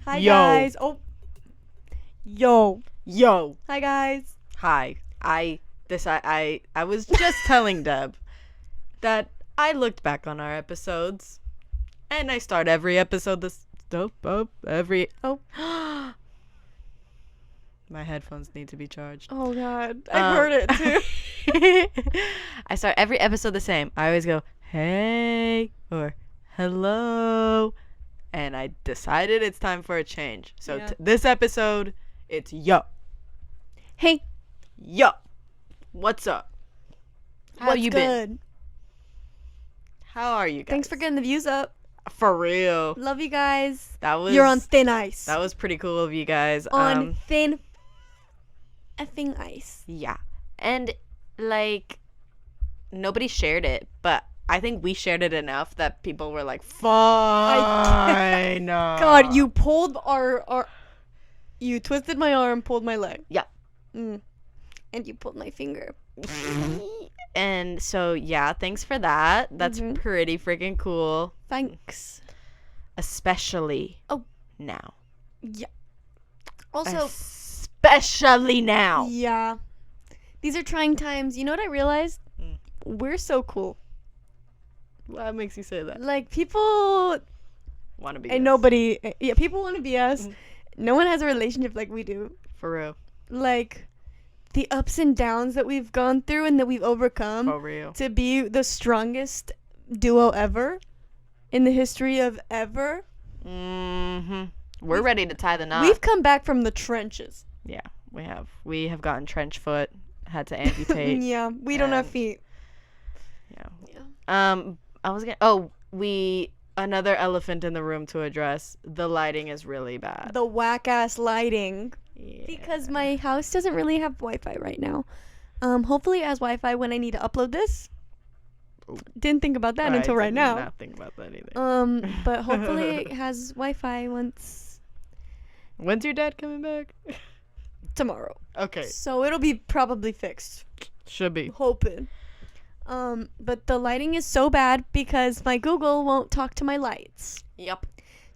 Hi, Yo. guys. Oh. Yo. Hi guys. Hi. I was just telling Deb that I looked back on our episodes and I start every episode my headphones need to be charged. Oh, God. I heard it, too. I start every episode the same. I always go, hey, or hello. And I decided it's time for a change. So this episode, it's yo. Hey. Yo. What's up? How you been? How are you guys? Thanks for getting the views up. For real. Love you guys. You're on thin ice. That was pretty cool of you guys. On thin effing ice. Yeah. And like nobody shared it, but I think we shared it enough that people were like, fine. God, you pulled you twisted my arm, pulled my leg. Yeah. And you pulled my finger. And so, yeah, thanks for that. That's pretty freaking cool. Thanks. Especially now. Yeah. Also, especially now. Yeah. These are trying times. You know what I realized? We're so cool. What makes you say that? Like, people want to be and us. Nobody. Yeah, people want to be us. No one has a relationship like we do. For real. Like, the ups and downs that we've gone through and that we've overcome. For real. To be the strongest duo ever in the history of ever. We're ready to tie the knot. We've come back from the trenches. Yeah, we have. We have gotten trench foot, had to amputate. Yeah, we don't have feet. Yeah. I was gonna. Another elephant in the room to address. The lighting is really bad. The whack ass lighting. Yeah. Because my house doesn't really have Wi-Fi right now. Hopefully it has Wi-Fi when I need to upload this. Didn't think about that until right now. Not think about that either. But hopefully it has Wi-Fi once. When's your dad coming back? Tomorrow. Okay. So it'll be probably fixed. Should be. Hoping. But the lighting is so bad because my Google won't talk to my lights. Yep.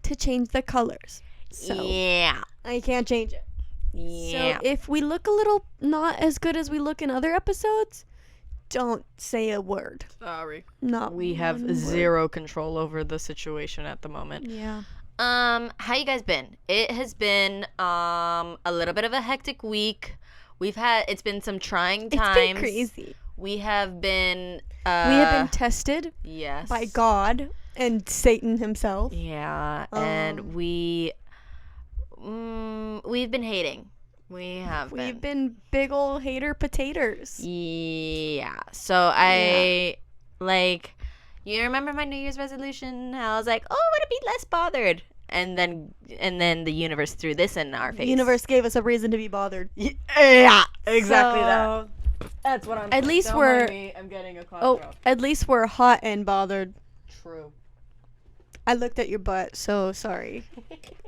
To change the colors. So yeah. I can't change it. Yeah. So if we look a little not as good as we look in other episodes, don't say a word. Sorry. Not we have zero control over the situation at the moment. Yeah. How you guys been? It has been a little bit of a hectic week. It's been some trying times. It's been crazy. We have been tested. Yes. By God and Satan himself. Yeah, and we've been hating. We've been big ol' hater potatoes. Yeah. So you remember my New Year's resolution? How I was like, oh, I want to be less bothered. And then the universe threw this in our face. The universe gave us a reason to be bothered. Yeah, exactly that. That's what I'm saying. At least I'm getting a cough drop. At least we're hot and bothered. True. I looked at your butt, so sorry.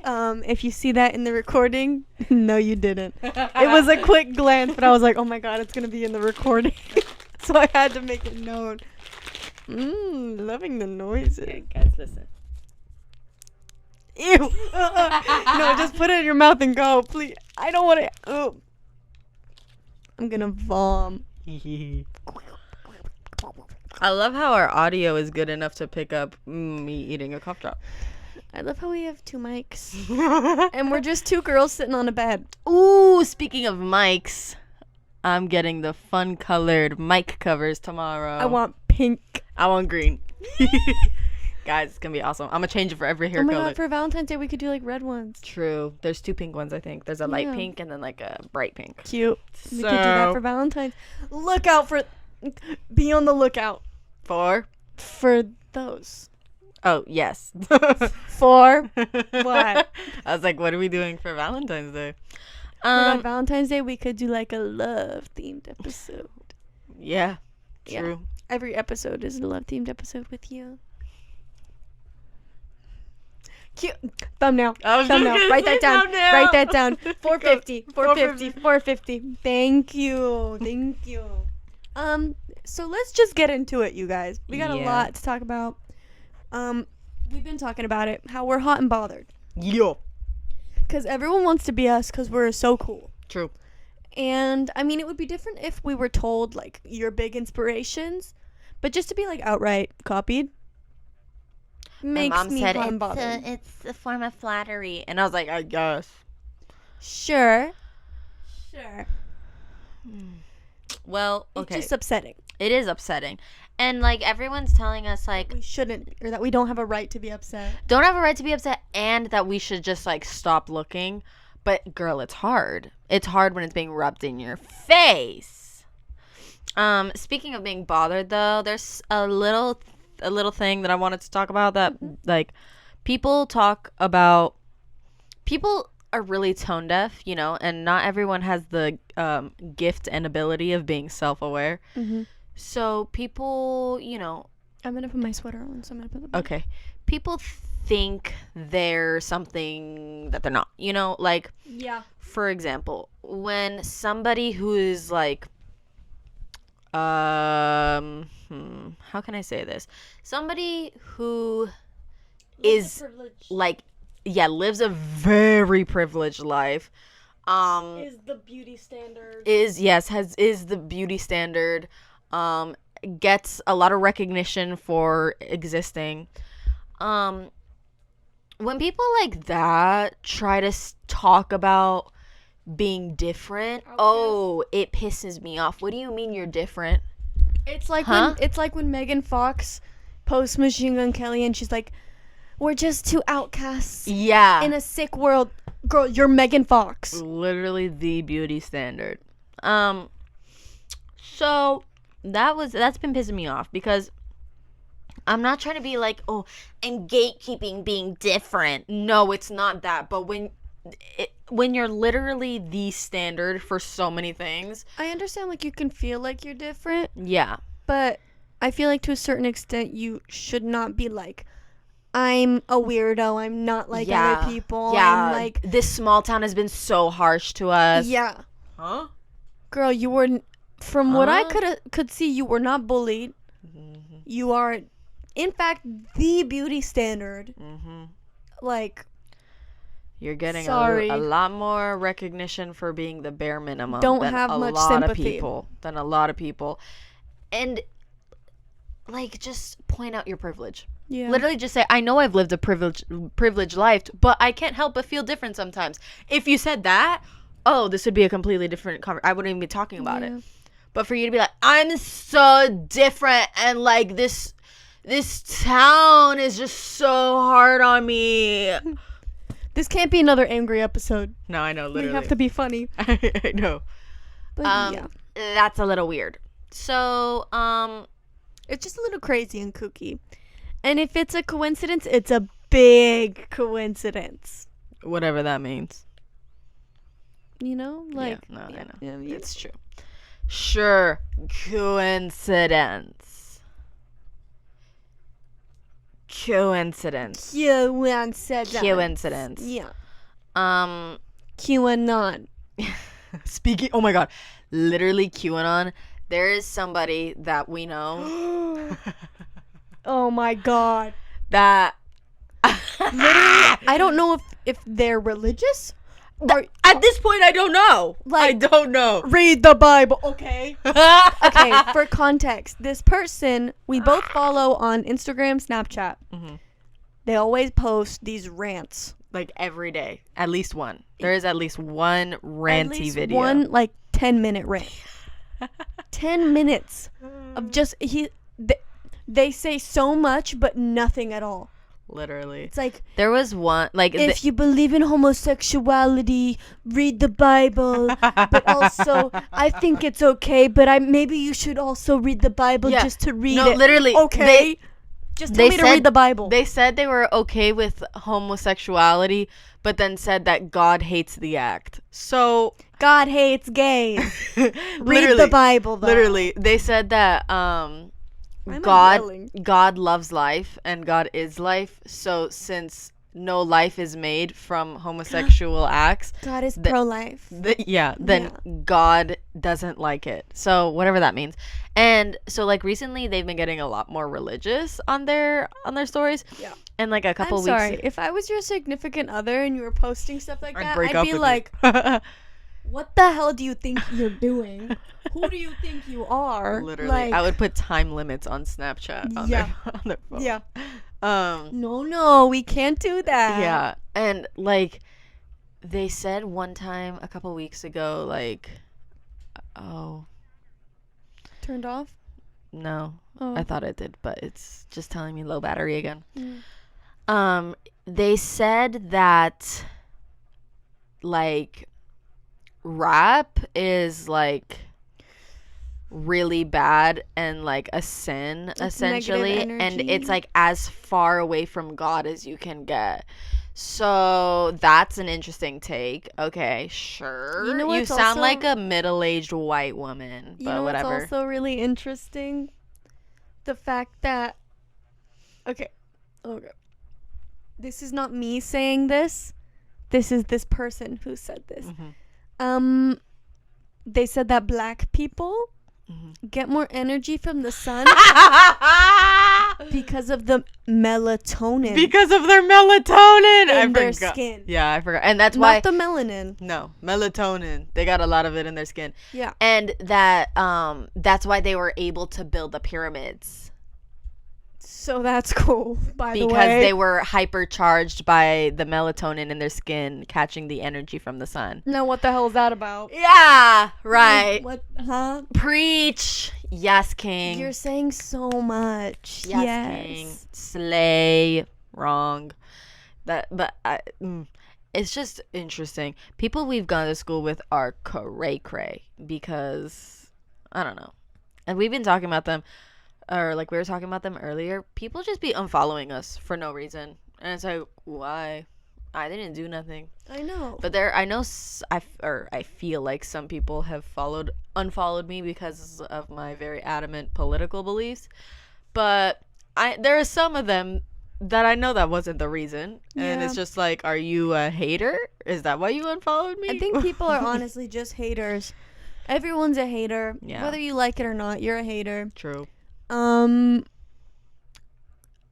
If you see that in the recording, no, you didn't. It was a quick glance, but I was like, oh my God, it's going to be in the recording. So I had to make it known. Loving the noises. Okay, guys, listen. Ew. No, just put it in your mouth and go, please. I don't want to. I'm going to vom. I love how our audio is good enough to pick up me eating a cough drop. I love how we have two mics. And we're just two girls sitting on a bed. Ooh, speaking of mics, I'm getting the fun colored mic covers tomorrow. I want pink. I want green. Guys, it's going to be awesome. I'm going to change it for every hair color. Oh my God, for Valentine's Day, we could do like red ones. True. There's two pink ones, I think. There's a light pink and then like a bright pink. Cute. We could do that for Valentine's. Look out for... Be on the lookout. For those. Oh, yes. For what? I was like, what are we doing for Valentine's Day? On Valentine's Day, we could do like a love-themed episode. Yeah, true. Yeah. Every episode is a love-themed episode with you. Cute. Thumbnail. Thumbnail. Write that down. Thumbnail. Write that down. 450. 450. 450. Thank you. So let's just get into it, you guys. We got a lot to talk about. We've been talking about it. How we're hot and bothered. Yo. Because everyone wants to be us because we're so cool. True. And, I mean, it would be different if we were told, like, your big inspirations. But just to be, like, outright copied makes me unbothered. It's a form of flattery. And I was like, I guess. Sure. Well, okay. It's just upsetting. It is upsetting. And, like, everyone's telling us, like... We shouldn't, or that we don't have a right to be upset. Don't have a right to be upset, and that we should just, like, stop looking. But, girl, it's hard. It's hard when it's being rubbed in your face. Speaking of being bothered, though, there's a little thing that I wanted to talk about that, like, people are really tone deaf, you know, and not everyone has the gift and ability of being self-aware. Mm-hmm. So people, you know... I'm going to put my sweater on, so I'm going to put the... Okay. People think they're something that they're not, you know? Like, yeah. For example, when somebody who is, like... how can I say this? Somebody who is, like... Yeah, lives a very privileged life. Is the beauty standard. Is the beauty standard. Gets a lot of recognition for existing. When people like that try to talk about being different, it pisses me off. What do you mean you're different? It's like when Megan Fox posts Machine Gun Kelly and she's like, we're just two outcasts. Yeah. In a sick world. Girl, you're Megan Fox. Literally the beauty standard. So that's been pissing me off because I'm not trying to be like, oh, I'm gatekeeping being different. No, it's not that. But when you're literally the standard for so many things. I understand, like, you can feel like you're different. Yeah. But I feel like to a certain extent you should not be like, I'm a weirdo. I'm not like other people. Yeah. I'm like, this small town has been so harsh to us. Yeah. Huh? Girl, you were, from what I could see, you were not bullied. Mm-hmm. You are, in fact, the beauty standard. Mm-hmm. Like, you're getting a lot more recognition for being the bare minimum. Don't than have a much lot sympathy. Than a lot of people. And, like, just point out your privilege. Yeah. Literally just say, I know I've lived a privileged life, but I can't help but feel different sometimes. If you said that, this would be a completely different conversation. I wouldn't even be talking about it. But for you to be like, I'm so different, and like this town is just so hard on me. This can't be another angry episode. No, I know, literally. We have to be funny. I know. But yeah. That's a little weird. So, it's just a little crazy and kooky. And if it's a coincidence, it's a big coincidence. Whatever that means. You know? Like, I know. It's true. Sure. Coincidence. Yeah. QAnon. Speaking, oh my god. Literally QAnon. There is somebody that we know. Oh my god. That literally, I don't know if they're religious. At this point, I don't know. Like, I don't know. Read the Bible, okay? Okay, for context, this person we both follow on Instagram, Snapchat. Mm-hmm. They always post these rants. Like every day. At least one. There is at least one ranty video. One, like, 10-minute rant. 10 minutes of just... They say so much, but nothing at all. Literally. It's like... There was one... like if you believe in homosexuality, read the Bible. But also, I think it's okay, but maybe you should also read the Bible just to read it. No, literally. Okay? Just tell me to read the Bible. They said they were okay with homosexuality, but then said that God hates the act. So... God hates gays. Read the Bible, though. Literally. They said that... God loves life and God is life. So since no life is made from homosexual acts, God is pro-life. Then God doesn't like it. So whatever that means. And so like recently they've been getting a lot more religious on their stories. Yeah. And like a couple I'm weeks. sorry. If I was your significant other and you were posting stuff like that, break I'd up be with like, what the hell do you think you're doing? Who do you think you are? Literally, like, I would put time limits on Snapchat on their phone. Yeah. No, we can't do that. Yeah. And like they said one time a couple weeks ago, like, turned off? No. Oh. I thought it did, but it's just telling me low battery again. Mm. They said that like rap is like really bad and like a sin, essentially, and it's like as far away from God as you can get. So that's an interesting take. Okay, sure. You know you what's sound also, like a middle-aged white woman, but whatever. What's also really interesting? The fact that okay. This is not me saying this. This is this person who said this. Mm-hmm. They said that black people get more energy from the sun because of the melatonin. Because of their melatonin in their skin. Yeah, I forgot. And that's not why the melanin. No, melatonin. They got a lot of it in their skin. Yeah. And that's why they were able to build the pyramids. So that's cool, by the way. Because they were hypercharged by the melatonin in their skin, catching the energy from the sun. Now, what the hell is that about? Yeah, right. What? Huh? Preach. Yes, king. You're saying so much. Yes, king. Slay. Wrong. It's just interesting. People we've gone to school with are cray-cray because, I don't know. And we've been talking about them. Or like we were talking about them earlier, people just be unfollowing us for no reason, and it's like, why? I didn't do nothing. I know. But I feel like some people have unfollowed me because of my very adamant political beliefs. But there are some of them that I know that wasn't the reason, and it's just like, are you a hater? Is that why you unfollowed me? I think people are honestly just haters. Everyone's a hater. Yeah. Whether you like it or not, you're a hater. True. I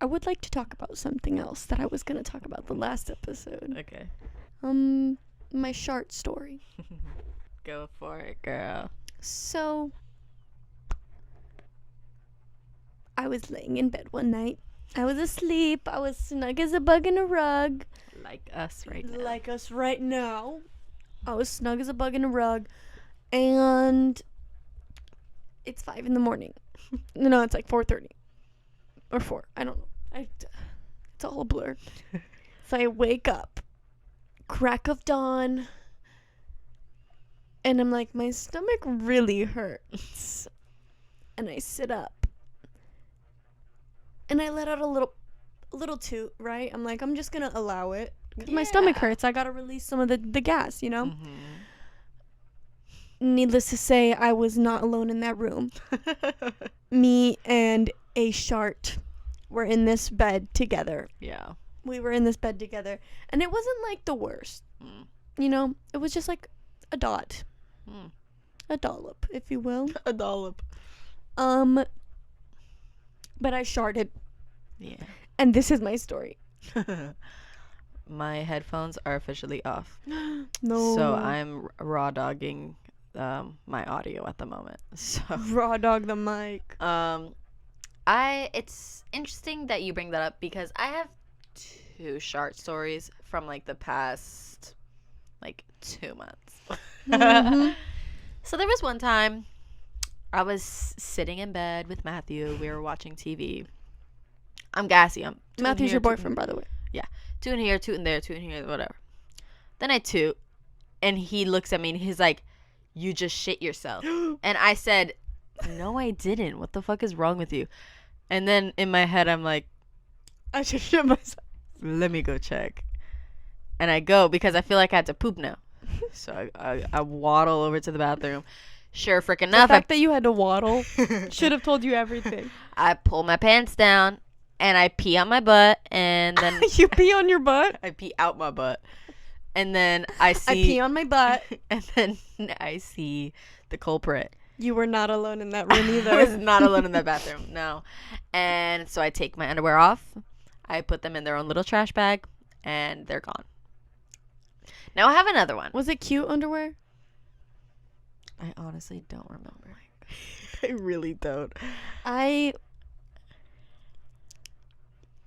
would like to talk about something else that I was going to talk about the last episode. Okay. My shart story. Go for it, girl. So, I was laying in bed one night. I was asleep. I was snug as a bug in a rug. Like us right now. I was snug as a bug in a rug. And it's 5 a.m. No, it's like 4:30 or 4. I don't know. It's all a blur. So I wake up, crack of dawn, and I'm like, my stomach really hurts. And I sit up, and I let out a little toot. Right? I'm like, I'm just gonna allow it because my stomach hurts. I gotta release some of the gas, you know. Mm-hmm. Needless to say, I was not alone in that room. Me and a shart were in this bed together. Yeah. We were in this bed together. And it wasn't like the worst. You know, it was just like a dot. A dollop, if you will. A dollop. But I sharted. Yeah. And this is my story. My headphones are officially off. No. So I'm raw dogging my audio at the moment. So raw dog the mic. It's interesting that you bring that up because I have 2 short stories from like the past like 2 months. Mm-hmm. So there was one time I was sitting in bed with Matthew. We were watching TV. I'm gassy. Matthew's your boyfriend, by the way. Yeah. Tooting here, tooting there, tooting here, whatever. Then I toot, and he looks at me and he's like, "You just shit yourself." And I said, "No, I didn't. What the fuck is wrong with you?" And then in my head, I'm like, I just shit myself. Let me go check. And I go because I feel like I had to poop now. So I waddle over to the bathroom. Sure freaking enough. The fact that you had to waddle should have told you everything. I pull my pants down, and I pee on my butt, and then You pee on your butt? I pee out my butt, and then I see I pee on my butt. and then I see the culprit. You were not alone in that room either. I was not alone in that bathroom, no. And so I take my underwear off, I put them in their own little trash bag, and they're gone. Now I have another one. Was it cute underwear? I honestly don't remember. I really don't.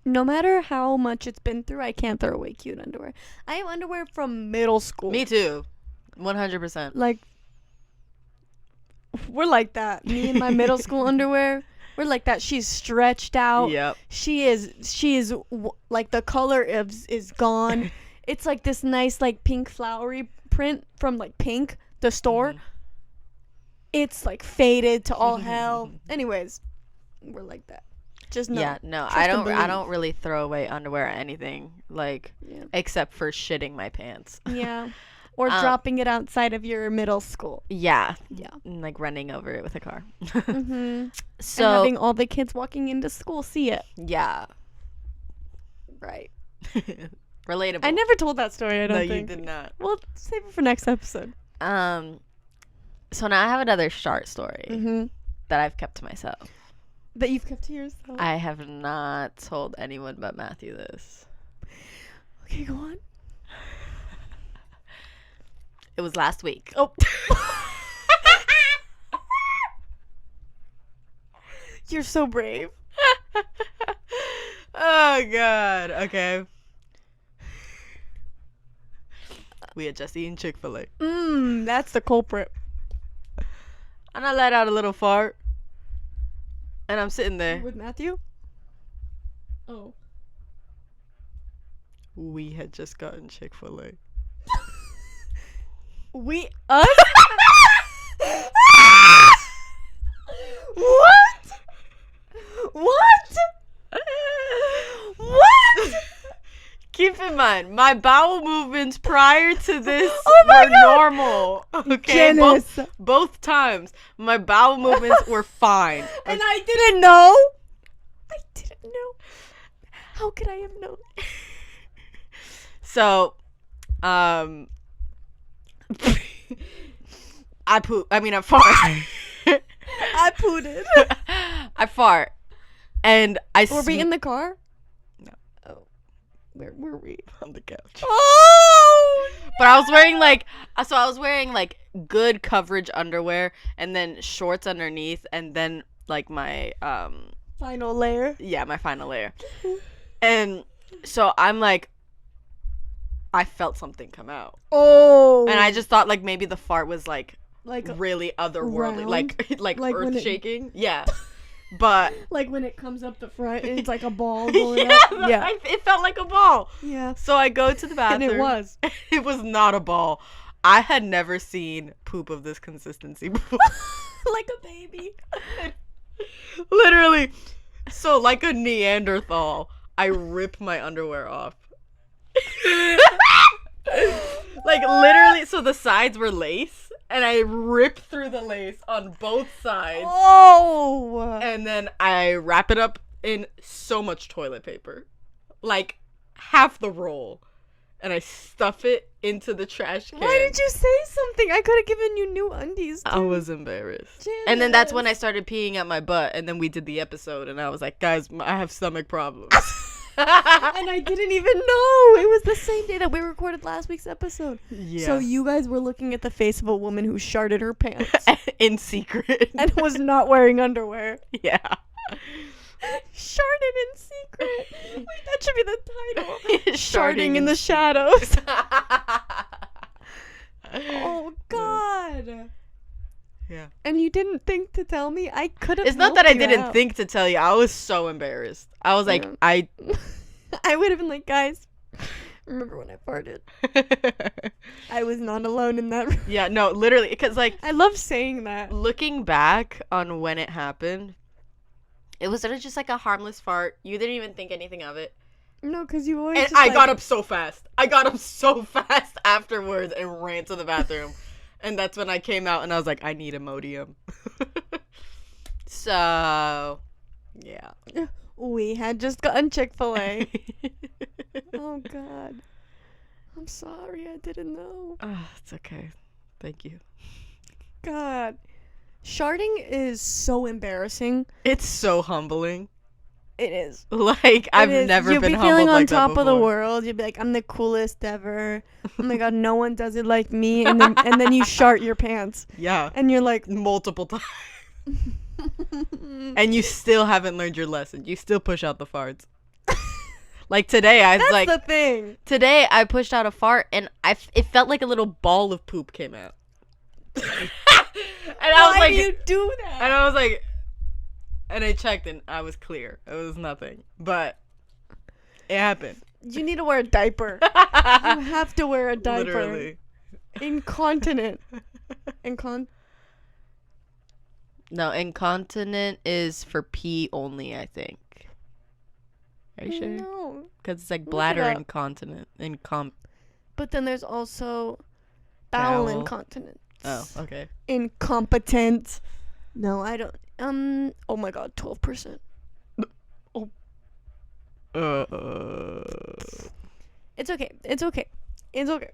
No matter how much it's been through, I can't throw away cute underwear. I have underwear from middle school. Me too. 100%. Like, we're like that. Me and my middle school underwear, we're like that. She's stretched out. Yep. She is like the color is gone. It's like this nice like pink flowery print from like Pink, the store. Mm-hmm. It's like faded to all hell. Anyways, we're like that. Just no. Yeah, no, Trust I and don't believe. really throw away underwear or anything, like, except for shitting my pants. Yeah. Or dropping it outside of your middle school. Yeah. Yeah. And, like, running over it with a car. Mm-hmm. So and having all the kids walking into school see it. yeah. Right. Relatable. I never told that story, I don't think. No, you did not. Well, save it for next episode. So now I have another shart story Mm-hmm. that I've kept to myself. That you've kept to yourself. I have not told anyone but Matthew this. Okay, go on. It was last week. Oh. You're so brave. Oh, God. Okay. We had just eaten Chick-fil-A. That's the culprit. And I let out a little fart. And I'm sitting there. With Matthew? Oh. We had just gotten Chick-fil-A. Us? What? What? What? Keep in mind, my bowel movements prior to this my were God. normal. Okay, Janice. both times my bowel movements were fine. And I didn't know. I didn't know. How could I have known? So, I fart. I pooted. I fart, and Were we in the car? No. Oh. Where were we? on the couch. Oh! But I was wearing like good coverage underwear, and then shorts underneath, and then like my Final layer. my final layer. And so I'm like, I felt something come out. Oh. And I just thought like maybe the fart was like like really otherworldly, round? like Like when earth it- shaking. Yeah. But like when it comes up the front and it's like a ball going yeah, up. Yeah. it felt like a ball. Yeah. So I go to the And bathroom. it was. It was not a ball. I had never seen poop of this consistency before. Like a baby. Literally. So like a Neanderthal, I rip my underwear off. Like literally, so the sides were lace, and I ripped through the lace on both sides. Oh. And then I wrap it up in so much toilet paper. Like half the roll. And I stuff it into the trash can. Why did you say something? I could have given you new undies. Too. I was embarrassed. And then that's when I started peeing at my butt, and then we did the episode, and I was like, guys, I have stomach problems. And I didn't even know. It was the same day that we recorded last week's episode. Yeah. So you guys were looking at the face of a woman who sharted her pants In secret. and was not wearing underwear. Yeah. Sharted in secret. Wait, that should be the title. Sharting Sharting in the shadows. Oh, God. Yeah. And you didn't think to tell me? I could have. It's not that I didn't think to tell you. I was so embarrassed. I was like, Yeah. I would have been like, guys, remember when I farted? I was not alone in that room. Yeah, no, literally, because like I love saying that. looking back on when it happened, it was sort of just like a harmless fart. You didn't even think anything of it. No, because you always. And just, I like, got up so fast. I got up so fast afterwards and ran to the bathroom. And that's when I came out and I was like, I need Imodium. So, yeah. We had just gotten Chick-fil-A. Oh, God. I'm sorry. I didn't know. Oh, it's okay. Thank you. God. Sharting is so embarrassing. It's so humbling. It is. Like, I've never You'll been be humbled feeling on like that top of the before. world. You'll be like, I'm the coolest ever. Oh my God, no one does it like me. And then you shart your pants. Yeah. And you're like, Multiple times. And you still haven't learned your lesson. You still push out the farts. Like today, that's the thing. Today I pushed out a fart and it felt like a little ball of poop came out. And I was like, why do you do that? And I was like, and I checked and I was clear. It was nothing, but it happened. You need to wear a diaper. You have to wear a diaper. Literally. Incontinent. No, incontinent is for pee only, I think. Are you sure? No. Because it's like Look bladder it up. incontinent. But then there's also bowel Bowel. incontinence. Oh, okay. Incompetent. No, I don't. Oh my God, 12%. It's okay. It's okay. It's okay.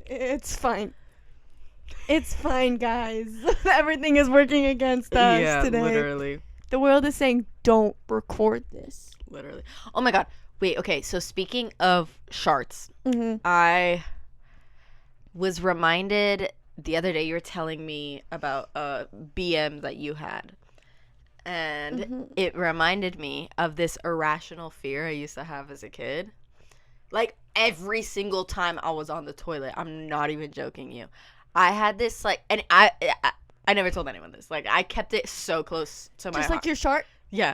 It's fine. It's fine, guys. Everything is working against us today. Literally. The world is saying, don't record this. Literally. Oh my God. Wait, okay. So speaking of sharts, Mm-hmm. I was reminded the other day you were telling me about a BM that you had. And it reminded me of this irrational fear I used to have as a kid. Like, every single time I was on the toilet, I'm not even joking you. I had this, like, and I never told anyone this. Like, I kept it so close to my Just heart. like your shart? Yeah.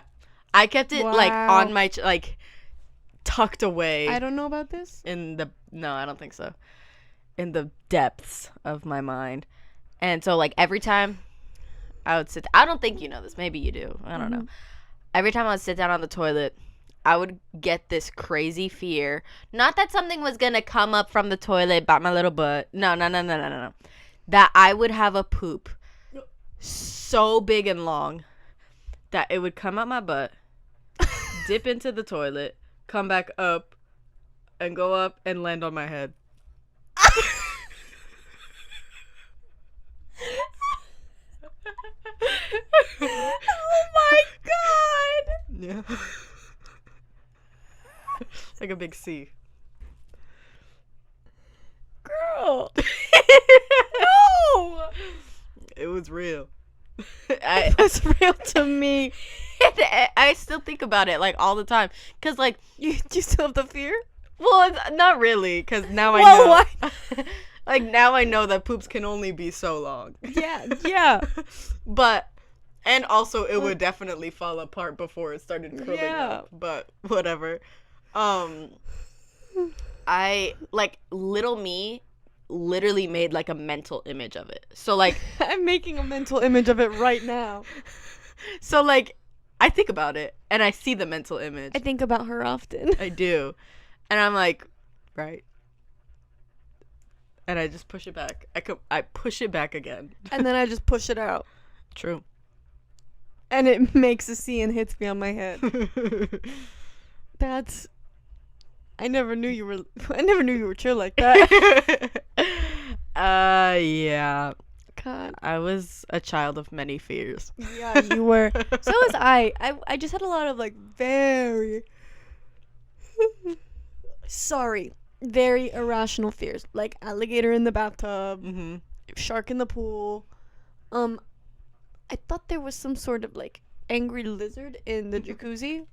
I kept it, like, Wow. on my, like, tucked away. I don't know about this. No, I don't think so. In the depths of my mind. And so, like, every time I would sit, I don't think you know this. Maybe you do. I don't know. Every time I would sit down on the toilet, I would get this crazy fear. Not that something was going to come up from the toilet by my little butt. No. That I would have a poop so big and long that it would come out my butt, dip into the toilet, come back up, and go up and land on my head. Oh my God! Yeah. Like a big C. Girl! No! It was real. It was real to me. I still think about it, like, all the time. Because, like, You still have the fear? well, it's not really, because now I Well, know. why? Like, now I know that poops can only be so long. Yeah. But, and also it would definitely fall apart before it started curling Yeah. up. But, whatever. I, like, little me literally made, like, a mental image of it. So, like, I'm making a mental image of it right now. so, like, I think about it, and I see the mental image. I think about her often. I do. And I'm like, right. And I just push it back. I push it back again. And then I just push it out. True. And it makes a C and hits me on my head. That's... I never knew you were chill like that. Yeah. God. I was a child of many fears. Yeah, you were. So was I. I just had a lot of, like, very... very irrational fears. Like alligator in the bathtub, Mm-hmm. shark in the pool. I thought there was some sort of, like, angry lizard in the jacuzzi.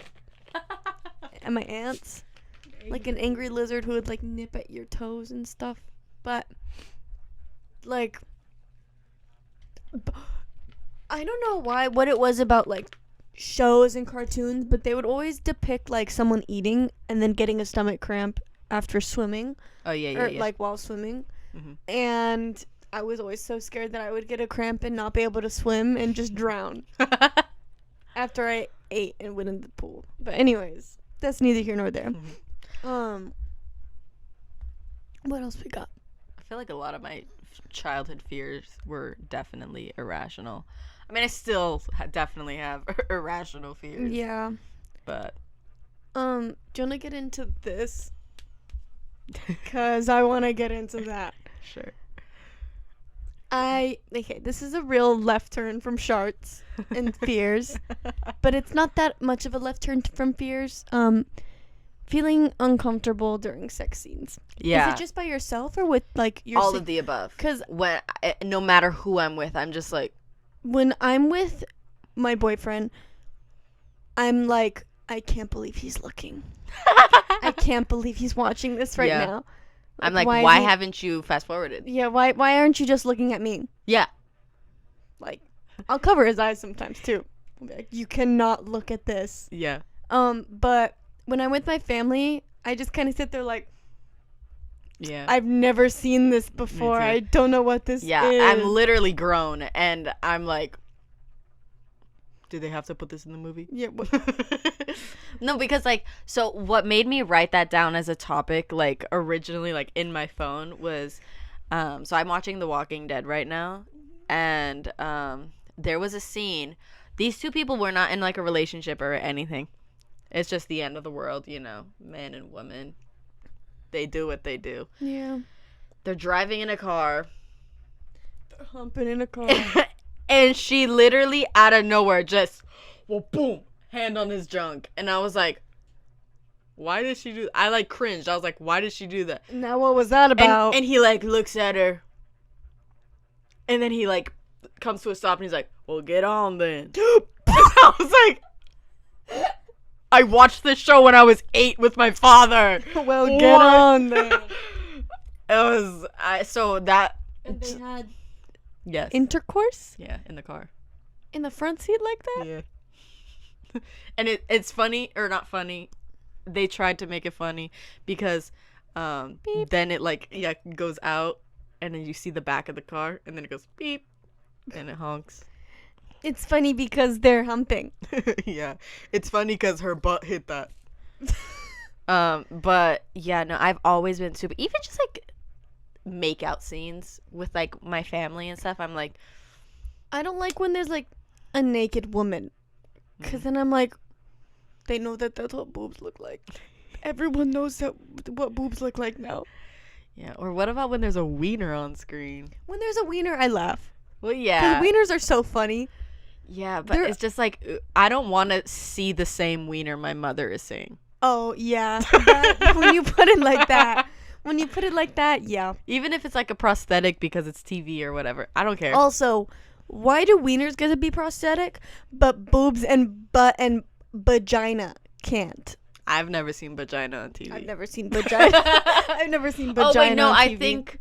And my aunts. Like an angry lizard who would, like, nip at your toes and stuff. But, like... I don't know what it was about, like, shows and cartoons, but they would always depict, like, someone eating and then getting a stomach cramp after swimming. Oh, yeah. Or, like, while swimming. Mm-hmm. And I was always so scared that I would get a cramp and not be able to swim and just drown after I ate and went in the pool. But anyways, that's neither here nor there. Mm-hmm. What else we got? I feel like a lot of my childhood fears were definitely irrational. I mean, I still definitely have irrational fears. Yeah. But do you want to get into this? Because I want to get into that. Sure. Okay, this is a real left turn from sharts and fears, but it's not that much of a left turn from fears. Feeling uncomfortable during sex scenes. Yeah. Is it just by yourself or with like your all of the above? Because when no matter who I'm with, I'm just like, when I'm with my boyfriend, I'm like, I can't believe he's looking. I can't believe he's watching this right now. I'm like, why haven't you fast forwarded? Yeah, why aren't you just looking at me? Yeah. Like, I'll cover his eyes sometimes too. I'll be like, you cannot look at this. Yeah. But when I'm with my family, I just kind of sit there like, yeah, I've never seen this before. I don't know what this is. I'm literally grown, and I'm like, do they have to put this in the movie? Yeah. No, because like, so what made me write that down as a topic, like originally, like in my phone was, so I'm watching The Walking Dead right now, and there was a scene. These two people were not in like a relationship or anything. It's just the end of the world, you know, man and woman. They do what they do. Yeah. They're driving in a car. They're humping in a car. And she literally out of nowhere just, well, boom, hand on his junk. And I was like, why did she do I like cringed. I was like, why did she do that? Now what was that about? And he like looks at her. And then he like comes to a stop and he's like, well, get on then. I was like, I watched this show when I was 8 with my father. Well, get on then. It was, so that. And they had yes. intercourse? Yeah, in the car. In the front seat like that? Yeah. And it's funny, or not funny. They tried to make it funny because beep. Then it like, yeah, goes out and then you see the back of the car and then it goes beep and it honks. It's funny because they're humping. Yeah. It's funny because her butt hit that. But yeah, no, I've always been super, even just like make out scenes with like my family and stuff. I'm like, I don't like when there's like a naked woman, because then I'm like, they know that that's what boobs look like. Everyone knows what boobs look like now. Yeah. Or what about when there's a wiener on screen? When there's a wiener, I laugh. Well, yeah. Because wieners are so funny. Yeah, but it's just like, I don't want to see the same wiener my mother is seeing. Oh, yeah. When you put it like that. When you put it like that, yeah. Even if it's like a prosthetic because it's TV or whatever. I don't care. Also, why do wieners get to be prosthetic, but boobs and butt and vagina can't? I've never seen vagina on TV. I've never seen vagina. I've never seen vagina. Oh, wait, no, on TV. I think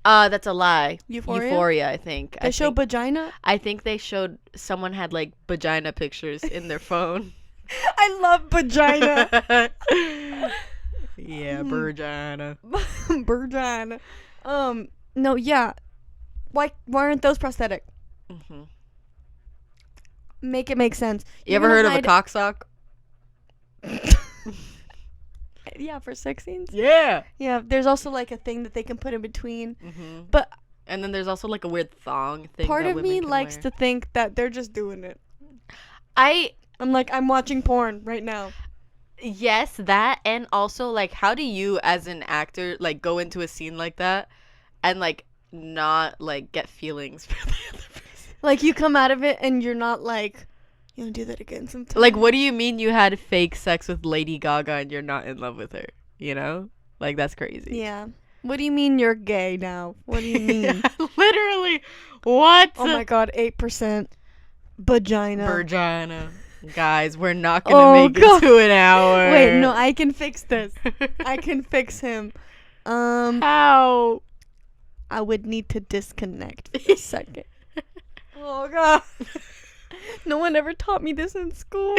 that's a lie. Euphoria, I think. They show vagina? I think they showed someone had like vagina pictures in their phone. I love vagina. Yeah, vagina. Vagina. No, yeah. Why aren't those prosthetic? Mm-hmm. Make it make sense. You ever heard of a cock sock? Yeah, for sex scenes. Yeah. Yeah, there's also like a thing that they can put in between. Mm-hmm. But and then there's also like a weird thong thing. Part that of women me can likes wear. to think that they're just doing it. I'm like, I'm watching porn right now. Yes, that, and also like, how do you as an actor like go into a scene like that and like not like get feelings for the other person? Like, you come out of it and you're not like, you want to do that again sometime? Like, what do you mean you had fake sex with Lady Gaga and you're not in love with her? You know? Like, that's crazy. Yeah. What do you mean you're gay now? What do you mean? Yeah, literally. What? Oh my god, 8% vagina. Vagina. Guys, we're not going to make it to an hour. Wait, no, I can fix this. I can fix him. How? I would need to disconnect for a second. Oh god. No one ever taught me this in school.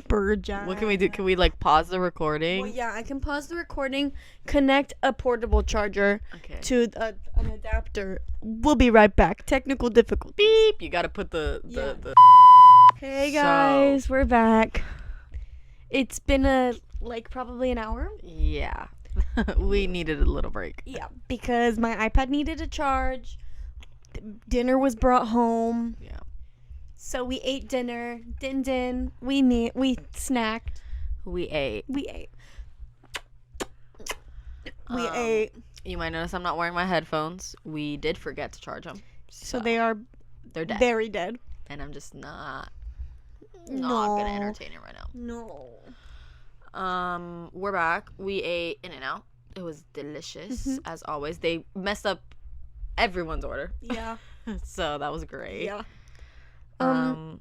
Vagina. What can we do? Can we like pause the recording? Well, yeah, I can pause the recording, connect a portable charger to an adapter. We'll be right back. Technical difficulties. Beep. You got to put the Hey guys, we're back. It's been probably an hour. Yeah. We needed a little break. Yeah, because my iPad needed a charge. Dinner was brought home. Yeah. So we ate dinner. Din. We snacked. We ate. We ate. You might notice I'm not wearing my headphones. We did forget to charge them. So they're dead. Very dead. And I'm just not gonna entertain it right now. No. We're back. We ate In-N-Out. It was delicious as always. They messed up everyone's order. Yeah. So that was great. Yeah. Don't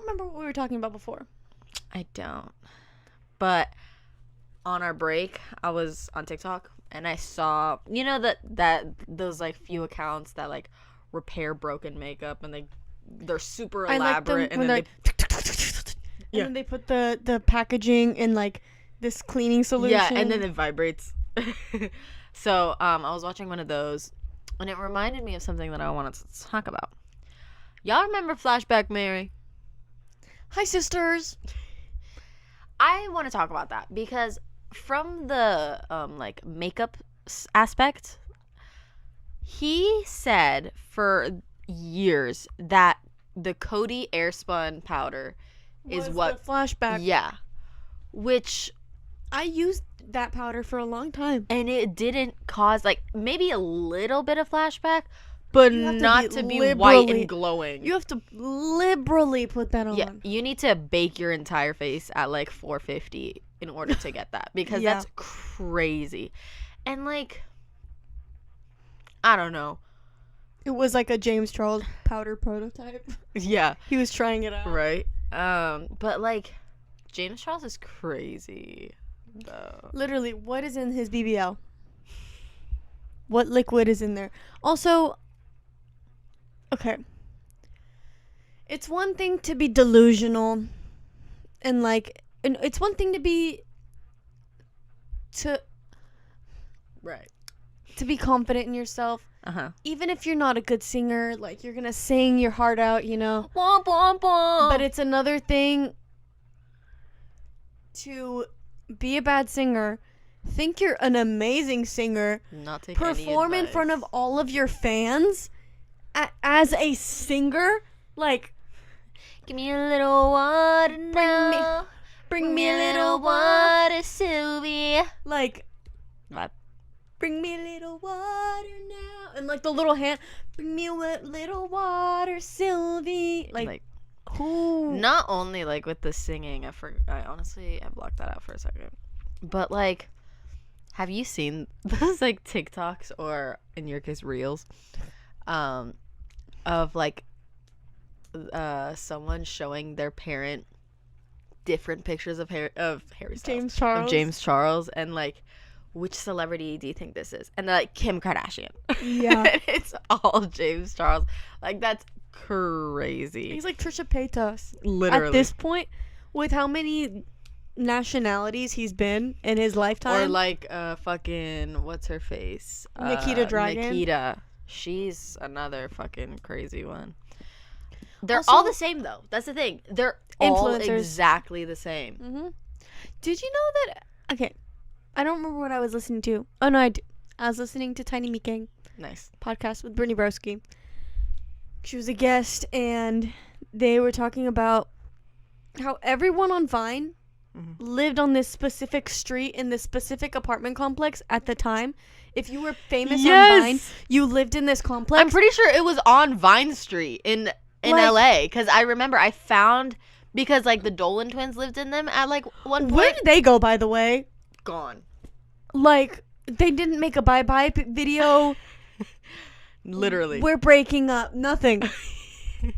remember what we were talking about before. I don't. But on our break, I was on TikTok and I saw, you know, that those like few accounts that like repair broken makeup and they're super elaborate and then then they put the packaging in like this cleaning solution. Yeah, and then it vibrates. So I was watching one of those and it reminded me of something that I wanted to talk about. Y'all remember Flashback Mary? Hi, sisters. I want to talk about that because from the like makeup aspect, he said for years that the Coty Airspun powder is what the flashback. Yeah, which I used that powder for a long time, and it didn't cause like maybe a little bit of flashback, but not to be white and glowing. You have to liberally put that on. Yeah, you need to bake your entire face at like 450 in order to get that because that's crazy. And like, I don't know. It was like a James Charles powder prototype. Yeah. He was trying it out. Right. But like, James Charles is crazy, though. Literally, what is in his BBL? What liquid is in there? Also, okay. It's one thing to be delusional and like, and it's one thing to be confident in yourself. Even if you're not a good singer, like you're gonna sing your heart out, you know. Womp, womp, womp. But it's another thing to be a bad singer, think you're an amazing singer, not take perform in front of all of your fans as a singer, like, give me a little water now. Bring me a little water, Sylvie. Like, what? Bring me a little water now. And like the little hand, bring me a little water, Sylvie. Like who? Not only like with the singing, I honestly blocked that out for a second. But like, have you seen those like TikToks or in your case reels, of like, someone showing their parent different pictures of Harry Styles, James Charles, and like, which celebrity do you think this is? And they're like, Kim Kardashian. Yeah. And it's all James Charles. Like, that's crazy. He's like Trisha Paytas. Literally. At this point, with how many nationalities he's been in his lifetime. Or like, fucking, what's her face? Nikita Dragun. Nikita. She's another fucking crazy one. They're also all the same, though. That's the thing. They're all exactly the same. Mm-hmm. Did you know that... Okay. I don't remember what I was listening to. Oh, no, I do. I was listening to Tiny Meat Gang. Nice. Podcast with Brittany Broski. She was a guest, and they were talking about how everyone on Vine lived on this specific street in this specific apartment complex at the time. If you were famous on Vine, you lived in this complex. I'm pretty sure it was on Vine Street in LA, because I remember I found, because like the Dolan twins lived in them at like one point. Where did they go, by the way? Gone. Like, they didn't make a bye-bye video. Literally. We're breaking up. Nothing. The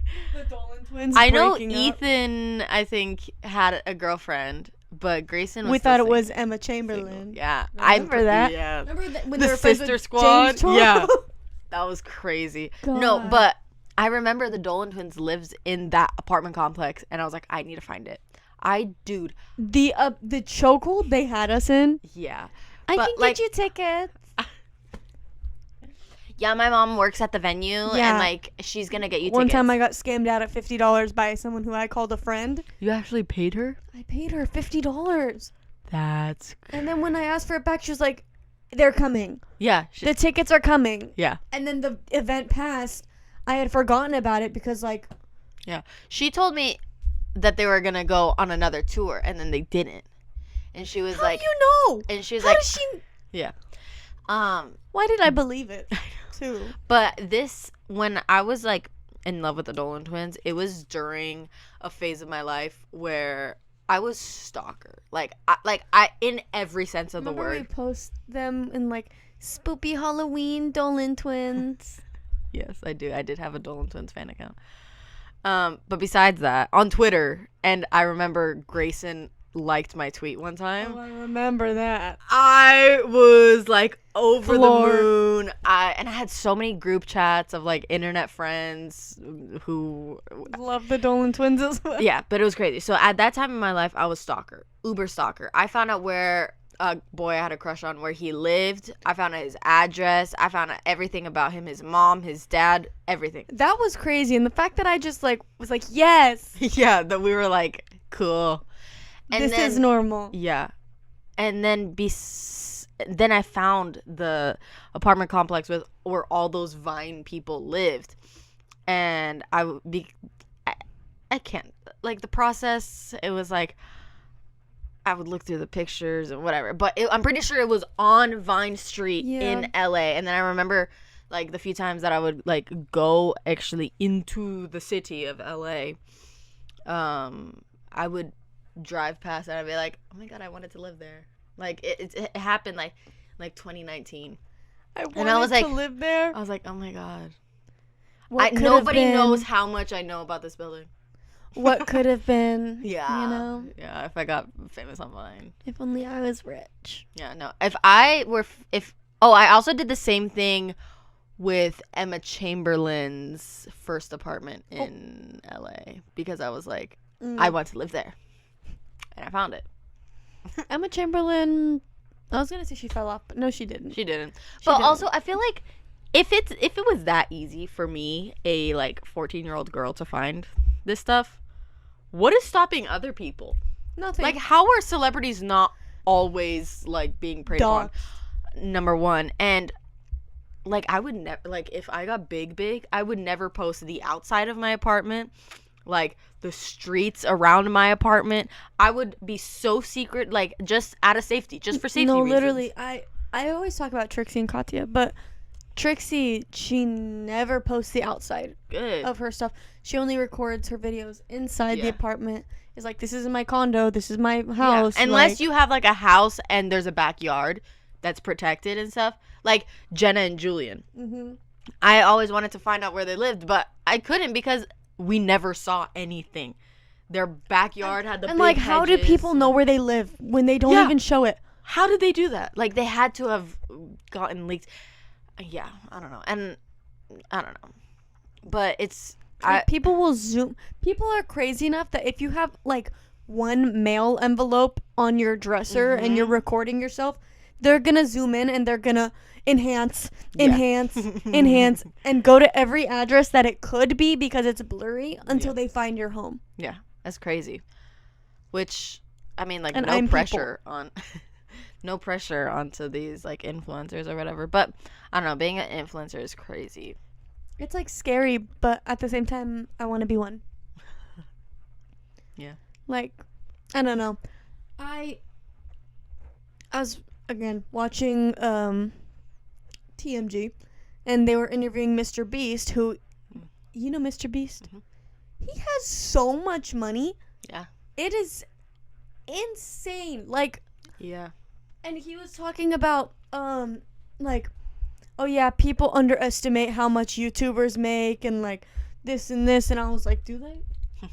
Dolan twins I know Ethan, I think, had a girlfriend, but Grayson was we thought it was Emma Chamberlain. Single. Yeah. I remember that. Yeah. Remember when the they were Sister Squad? Yeah. That was crazy. God. No, but I remember the Dolan twins lives in that apartment complex, and I was like, I need to find it. The chokehold they had us in. Yeah. I can get you tickets. Yeah, my mom works at the venue, and like she's gonna get you tickets. One time I got scammed out at $50 by someone who I called a friend. You actually paid her? I paid her $50. That's and then when I asked for it back, she was like, "They're coming. Yeah, the tickets are coming." Yeah. And then the event passed. I had forgotten about it because like Yeah. She told me that they were going to go on another tour, and then they didn't. And she was like... How do you know? And she was How like... does she... Yeah. Why did I believe it, too? But this, when I was, like, in love with the Dolan twins, it was during a phase of my life where I was stalker. Like I in every sense of the word. We post them in, like, spoopy Halloween Dolan twins. Yes, I do. I did have a Dolan twins fan account. But besides that, on Twitter, and I remember Grayson liked my tweet one time. Oh, I remember that. I was like over the moon. I had so many group chats of like internet friends who love the Dolan twins as well. Yeah, but it was crazy. So at that time in my life, I was stalker, uber stalker. I found out where a boy I had a crush on, where he lived. I found out his address. I found out everything about him, his mom, his dad, everything. That was crazy, and the fact that I just like was like, yes. Yeah, that we were like, cool. And this is normal. Yeah. And then then I found the apartment complex where all those Vine people lived. And I can't, like, the process, it was like, I would look through the pictures and whatever. But I'm pretty sure it was on Vine Street in LA. And then I remember, like, the few times that I would, like, go actually into the city of LA, I would drive past and I'd be like, oh my god, I wanted to live there. Like it happened like 2019. I wanted to live there. I was like, oh my god. Nobody knows how much I know about this building. What could have been? Yeah. You know. Yeah, if I got famous online. If only I was rich. Yeah, no. I also did the same thing with Emma Chamberlain's first apartment in LA because I was like, I want to live there. And I found it. Emma Chamberlain, I was gonna say she fell off, but no, she didn't. She didn't. But also, I feel like if it was that easy for me, a like 14-year-old girl, to find this stuff, what is stopping other people? Nothing. Like, how are celebrities not always like being preyed upon? Number one, and like I would never, like, if I got big, I would never post the outside of my apartment. Like, the streets around my apartment. I would be so secret, like, just out of safety, just for safety reasons. Literally, I always talk about Trixie and Katya, but Trixie, she never posts the outside of her stuff. She only records her videos inside the apartment. It's like, this is my condo, this is my house. Yeah. Unless you have, like, a house and there's a backyard that's protected and stuff. Like, Jenna and Julian. Mm-hmm. I always wanted to find out where they lived, but I couldn't because we never saw anything. Their backyard had the big like, how do people know where they live when they don't even show it? How did they do that? Like, they had to have gotten leaked. Yeah, I don't know. And I don't know. But it's... people will zoom. People are crazy enough that if you have, like, one mail envelope on your dresser and you're recording yourself, they're gonna zoom in and they're gonna enhance, and go to every address that it could be because it's blurry until they find your home. Yeah, that's crazy. Which, I mean, like, and no pressure on... no pressure onto these, like, influencers or whatever. But, I don't know, being an influencer is crazy. It's, like, scary, but at the same time, I want to be one. Yeah. Like, I don't know. I was, again, watching TMG, and they were interviewing Mr. Beast, who, you know Mr. Beast? Mm-hmm. He has so much money. Yeah. It is insane. Like, yeah. And he was talking about, like, oh yeah, people underestimate how much YouTubers make and, like, this and this. And I was like, do they?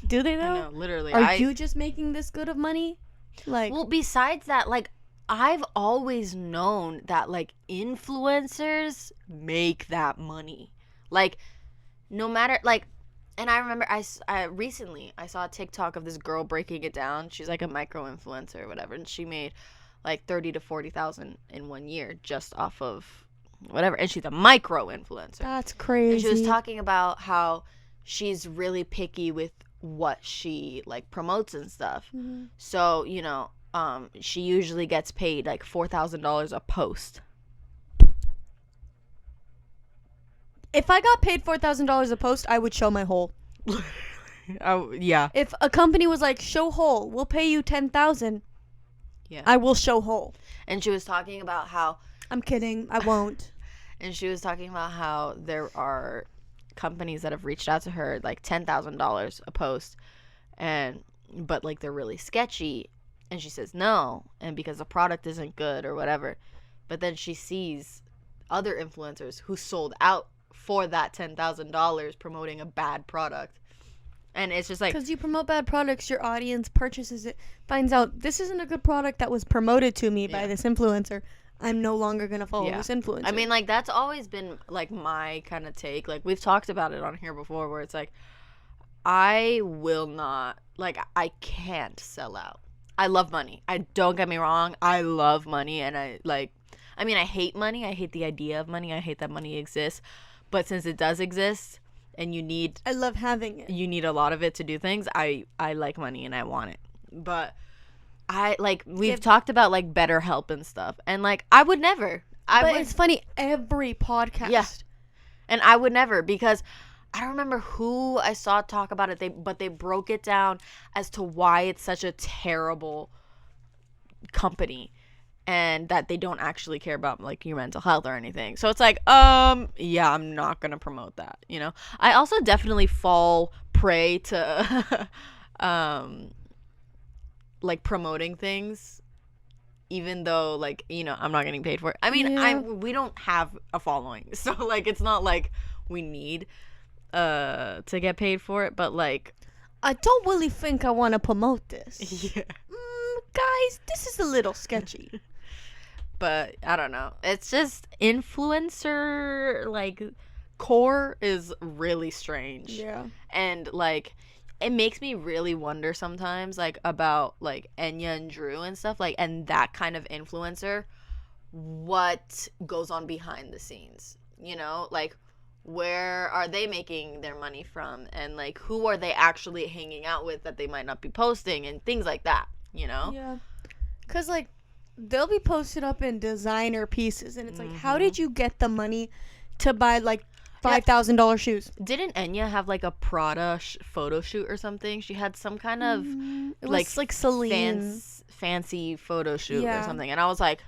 Do they, though? I know, literally. Are you just making this good of money? Like, well, besides that, like, I've always known that, like, influencers make that money. Like, no matter, like, and I remember I recently I saw a TikTok of this girl breaking it down. She's, like, a micro-influencer or whatever, and she made, like, 30 to 40,000 in 1 year just off of whatever. And she's a micro-influencer. That's crazy. And she was talking about how she's really picky with what she, like, promotes and stuff. Mm-hmm. So, you know, she usually gets paid, like, $4,000 a post. If I got paid $4,000 a post, I would show my hole. Oh, yeah. If a company was like, show whole, we'll pay you 10,000. Yeah. I will show whole. And she was talking about how... I'm kidding. I won't. And she was talking about how there are companies that have reached out to her, like $10,000 a post, but like they're really sketchy, and she says no, and because the product isn't good or whatever. But then she sees other influencers who sold out for that $10,000 promoting a bad product. And it's just like, because you promote bad products, your audience purchases it, finds out this isn't a good product that was promoted to me by this influencer. I'm no longer going to follow this influencer. I mean, like, that's always been, like, my kind of take. Like, we've talked about it on here before where it's like, I will not, like, I can't sell out. I love money. Don't get me wrong. I love money. And I hate money. I hate the idea of money. I hate that money exists. But since it does exist and I love having it. You need a lot of it to do things. I like money and I want it. But we've talked about like BetterHelp and stuff, and like I would never. It's funny, every podcast. Yeah. And I would never, because I don't remember who I saw talk about it. But they broke it down as to why it's such a terrible company, and that they don't actually care about like your mental health or anything. So it's like, yeah, I'm not gonna promote that. You know, I also definitely fall prey to like promoting things, even though like, you know, I'm not getting paid for it. I mean, we don't have a following, so like it's not like we need to get paid for it, but like I don't really think I want to promote this. Yeah. Guys, this is a little sketchy. But I don't know. It's just influencer like core is really strange. Yeah. And like it makes me really wonder sometimes, like, about, like, Enya and Drew and stuff, like, and that kind of influencer, what goes on behind the scenes, you know? Like, where are they making their money from? And, like, who are they actually hanging out with that they might not be posting? And things like that, you know? Yeah. Because, like, they'll be posted up in designer pieces, and it's like, how did you get the money to buy, like, $5,000 shoes? Didn't Enya have like a Prada photo shoot or something? She had some kind of it was like Celine fancy photo shoot or something, and I was like,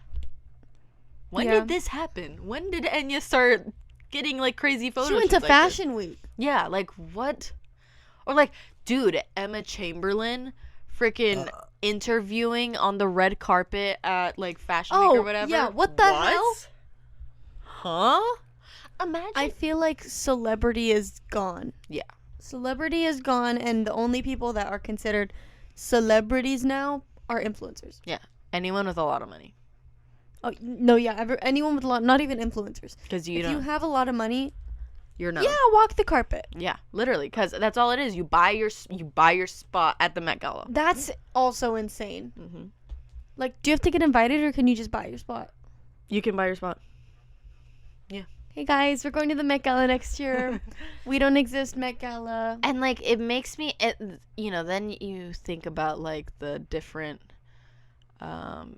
when did this happen? When did Enya start getting like crazy photo shoots? She went to Fashion Week. Yeah, like what? Or like, dude, Emma Chamberlain freaking interviewing on the red carpet at like Fashion Week or whatever. Yeah, what the hell? Huh? Imagine. I feel like celebrity is gone. Yeah. Celebrity is gone, and the only people that are considered celebrities now are influencers. Yeah. Anyone with a lot of money. Oh, no, yeah. Anyone with a lot, not even influencers. Because if you have a lot of money, you're known. Yeah, walk the carpet. Yeah, literally, because that's all it is. You buy your spot at the Met Gala. That's also insane. Mm-hmm. Like, do you have to get invited, or can you just buy your spot? You can buy your spot. Yeah. Hey guys, we're going to the Met Gala next year. We don't exist, Met Gala. And like it makes me, you know, then you think about like the different, what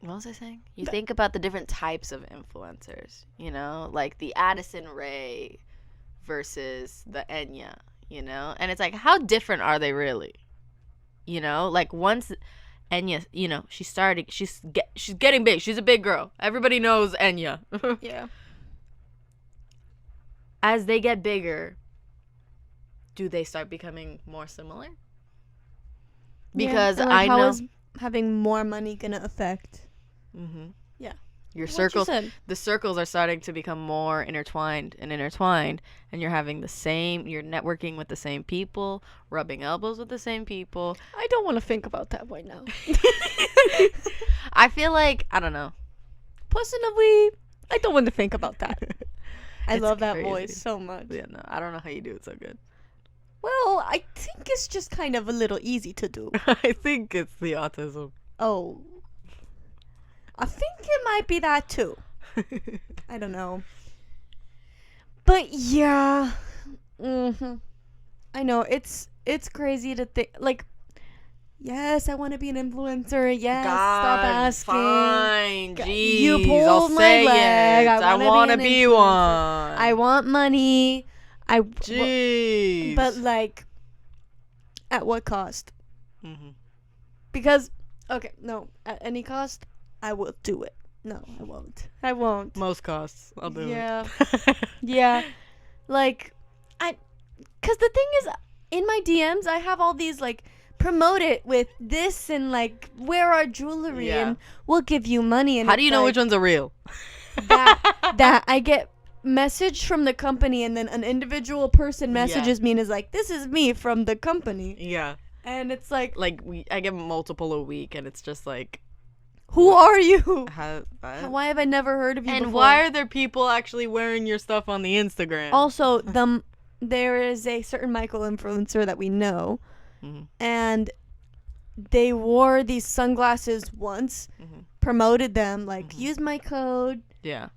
was I saying? You think about the different types of influencers, you know, like the Addison Rae versus the Enya, you know, and it's like, how different are they really? You know, like once Enya, you know, she's getting big. She's a big girl. Everybody knows Enya. Yeah. As they get bigger, do they start becoming more similar? Because like, I know. How is having more money gonna affect? Mm-hmm. Yeah. Your circles, the circles are starting to become more intertwined, and you're having you're networking with the same people, rubbing elbows with the same people. I don't want to think about that right now. I feel like, I don't know. Personally, I don't want to think about that. I love that crazy. voice so much. Yeah, no, I don't know how you do it so good. Well, I think it's just kind of a little easy to do. I think it's the autism. Oh. I think it might be that too. I don't know. But yeah. I know it's crazy to think, like, yes, I want to be an influencer. Yes, God, stop asking. Fine, jeez, you pulled I'll my say leg. it. I want to be one. I want money. Jeez. But like, at what cost? Mm-hmm. Because, okay, no, at any cost, I will do it. No, I won't. Most costs, I'll do Yeah. it. Yeah. Like, because the thing is, in my DMs, I have all these, like, promote it with this and, like, wear our jewelry Yeah. and we'll give you money. And How do you know which ones are real? that I get message from the company and then an individual person messages me and is like, this is me from the company. Yeah. And it's like I get multiple a week, and it's just like, who are you? Why have I never heard of you and before? why are there people actually wearing your stuff on the Instagram? Also, there is a certain micro-influencer that we know, and they wore these sunglasses once, promoted them, like, use my code. Yeah.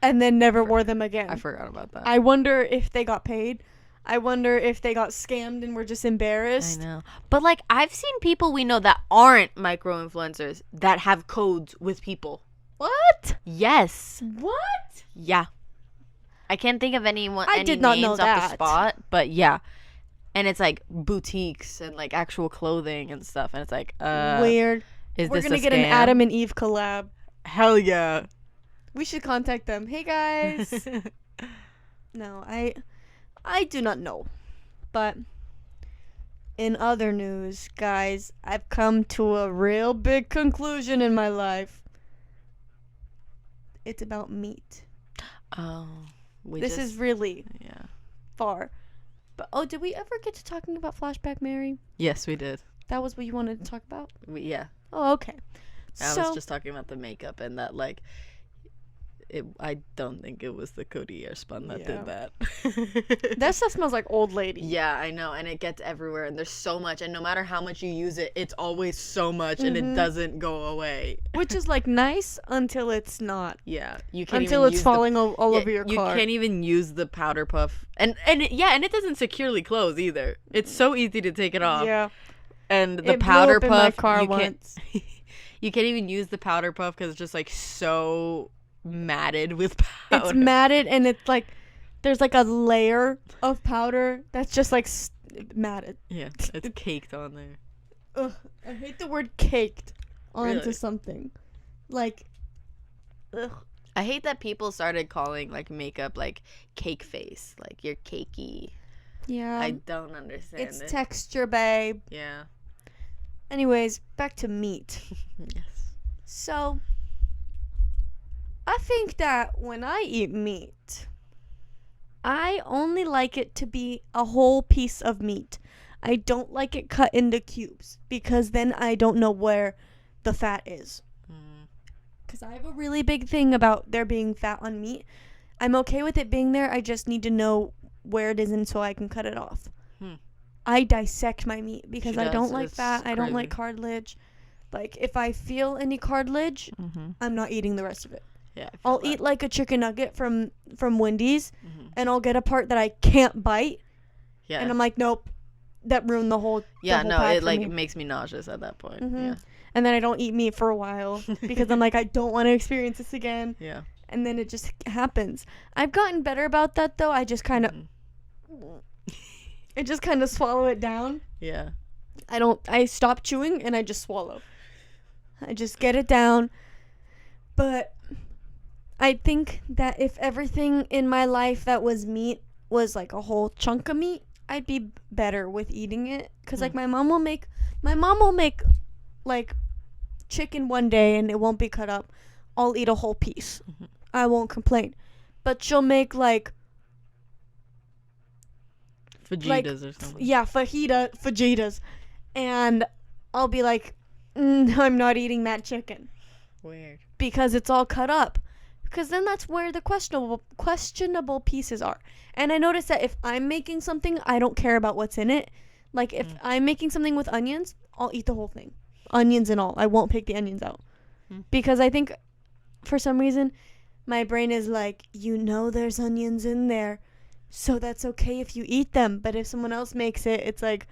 And then never wore them again. I forgot about that. I wonder if they got paid. I wonder if they got scammed and were just embarrassed. I know. But, like, I've seen people we know that aren't micro-influencers that have codes with people. What? Yes. What? Yeah. I can't think of any did not know names off the spot, but yeah. And it's, like, boutiques and, like, actual clothing and stuff. And it's like, weird. We're going to get an Adam and Eve collab. Hell yeah. We should contact them. Hey, guys. No, I do not know. But in other news, guys, I've come to a real big conclusion in my life. It's about meat. Oh. This is really yeah. far. But did we ever get to talking about Flashback Mary? Yes, we did. That was what you wanted to talk about? Yeah. Oh, okay. I was just talking about the makeup and that, like, I don't think it was the Cody Airspun that did that. That stuff smells like old lady. Yeah, I know, and it gets everywhere, and there's so much, and no matter how much you use it, it's always so much, and it doesn't go away. Which is, like, nice until it's not. Yeah, you can't until it's falling all over your car. You can't even use the powder puff, and it doesn't securely close either. It's so easy to take it off. Yeah, and the powder puff, in my car once. You can't even use the powder puff because it's just like so matted with powder. It's matted, and it's like there's like a layer of powder that's just like matted. Yeah, it's caked on there. Ugh, I hate the word caked onto Really? Something. Like, ugh. I hate that people started calling like makeup like cake face, like you're cakey. Yeah. I don't understand It's it. texture, babe. Yeah. Anyways, back to meat. Yes. So, I think that when I eat meat, I only like it to be a whole piece of meat. I don't like it cut into cubes because then I don't know where the fat is. Because I have a really big thing about there being fat on meat. I'm okay with it being there. I just need to know where it is and so I can cut it off. I dissect my meat because I don't like fat. I don't like cartilage. Like, if I feel any cartilage, I'm not eating the rest of it. Yeah, I'll eat like a chicken nugget from Wendy's, and I'll get a part that I can't bite. Yeah. And I'm like, nope, that ruined the whole. Yeah, the whole no, pack it for like me. makes me nauseous at that point. Yeah. And then I don't eat meat for a while because I'm like, I don't want to experience this again. Yeah. And then it just happens. I've gotten better about that though. I just kind of, I just kind of swallow it down. Yeah. I stop chewing and I just swallow. I just get it down. But I think that if everything in my life that was meat was like a whole chunk of meat, I'd be better with eating it. Cause like my mom will make like chicken one day and it won't be cut up. I'll eat a whole piece. I won't complain. But she'll make like fajitas or something. Yeah, fajitas. And I'll be like, I'm not eating that chicken. Weird. Because it's all cut up. Because then that's where the questionable pieces are. And I notice that if I'm making something, I don't care about what's in it. Like if I'm making something with onions, I'll eat the whole thing. Onions and all. I won't pick the onions out. Because I think for some reason my brain is like, there's onions in there. So that's okay if you eat them. But if someone else makes it, it's like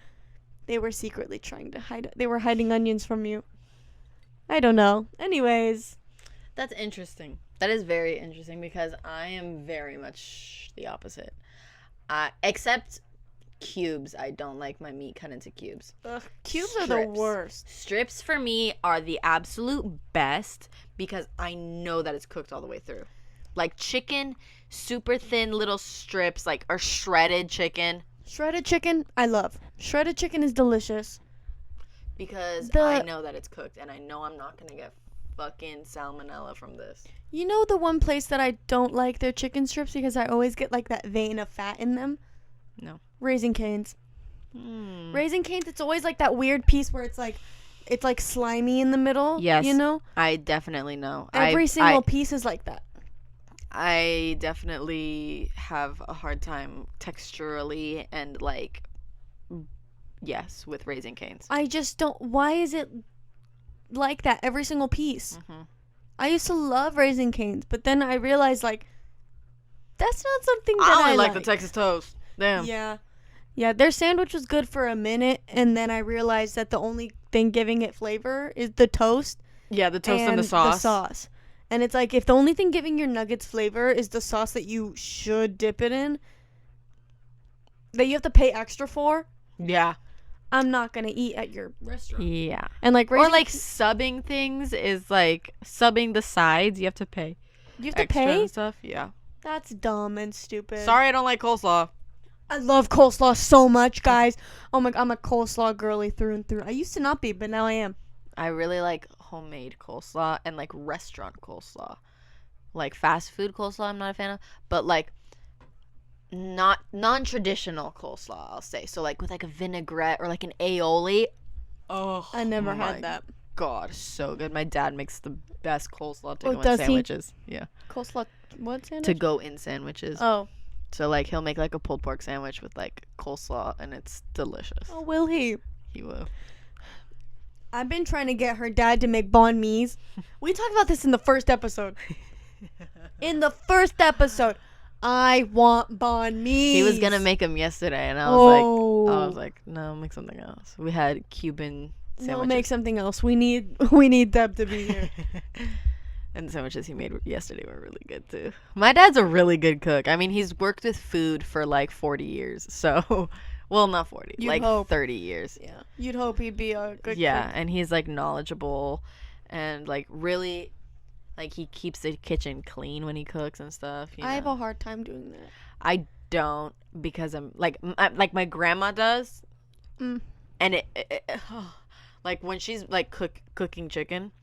they were secretly trying to hide. They were hiding onions from you. I don't know. Anyways. That's interesting. That is very interesting because I am very much the opposite. Except cubes. I don't like my meat cut into cubes. Ugh, cubes are the worst. Strips for me are the absolute best because I know that it's cooked all the way through. Like chicken, super thin little strips, like, or shredded chicken. Shredded chicken, I love. Shredded chicken is delicious. Because I know that it's cooked, and I know I'm not going to get fucking salmonella from this. You know the one place that I don't like their chicken strips because I always get, like, that vein of fat in them? No. Raising Cane's. Raising Cane's, it's always, like, that weird piece where it's, like, slimy in the middle. Yes. You know? I definitely know. Every single piece is like that. I definitely have a hard time texturally and, like, yes, with Raising Cane's. I just don't. Why is it like that? Every single piece. Mm-hmm. I used to love Raising Cane's, but then I realized, like, that's not something that I only like the Texas toast. Damn. Yeah. Yeah, their sandwich was good for a minute, and then I realized that the only thing giving it flavor is the toast. Yeah, the toast and the sauce. And it's like, if the only thing giving your nuggets flavor is the sauce that you should dip it in, that you have to pay extra for. Yeah. I'm not going to eat at your restaurant. Yeah. And like subbing things is like subbing the sides. You have to pay. You have to pay? And stuff. Yeah. That's dumb and stupid. Sorry, I don't like coleslaw. I love coleslaw so much, guys. Oh my, I'm a coleslaw girly through and through. I used to not be, but now I am. I really like homemade coleslaw and like restaurant coleslaw. Like fast food coleslaw, I'm not a fan of. But like not non-traditional coleslaw, I'll say. So like with like a vinaigrette or like an aioli. Oh, I never had that. God, so good. My dad makes the best coleslaw to go in does sandwiches. Yeah. Coleslaw, what sandwich? To go in sandwiches. Oh. So like he'll make like a pulled pork sandwich with like coleslaw and it's delicious. Oh, will he? He will. I've been trying to get her dad to make banh mi's. We talked about this in the first episode. In the first episode, I want banh mi's. He was gonna make them yesterday, and I was like, no, make something else. We had Cuban sandwiches. No, make something else. We need Deb to be here. And the sandwiches he made yesterday were really good too. My dad's a really good cook. I mean, he's worked with food for like 40 years, so. Well, not 40, like 30 years. Yeah. You'd hope he'd be a good cook. And he's, like, knowledgeable and, like, really, like, he keeps the kitchen clean when he cooks and stuff. I have a hard time doing that. I don't because I'm, like my grandma does. And like, when she's, like, cooking chicken,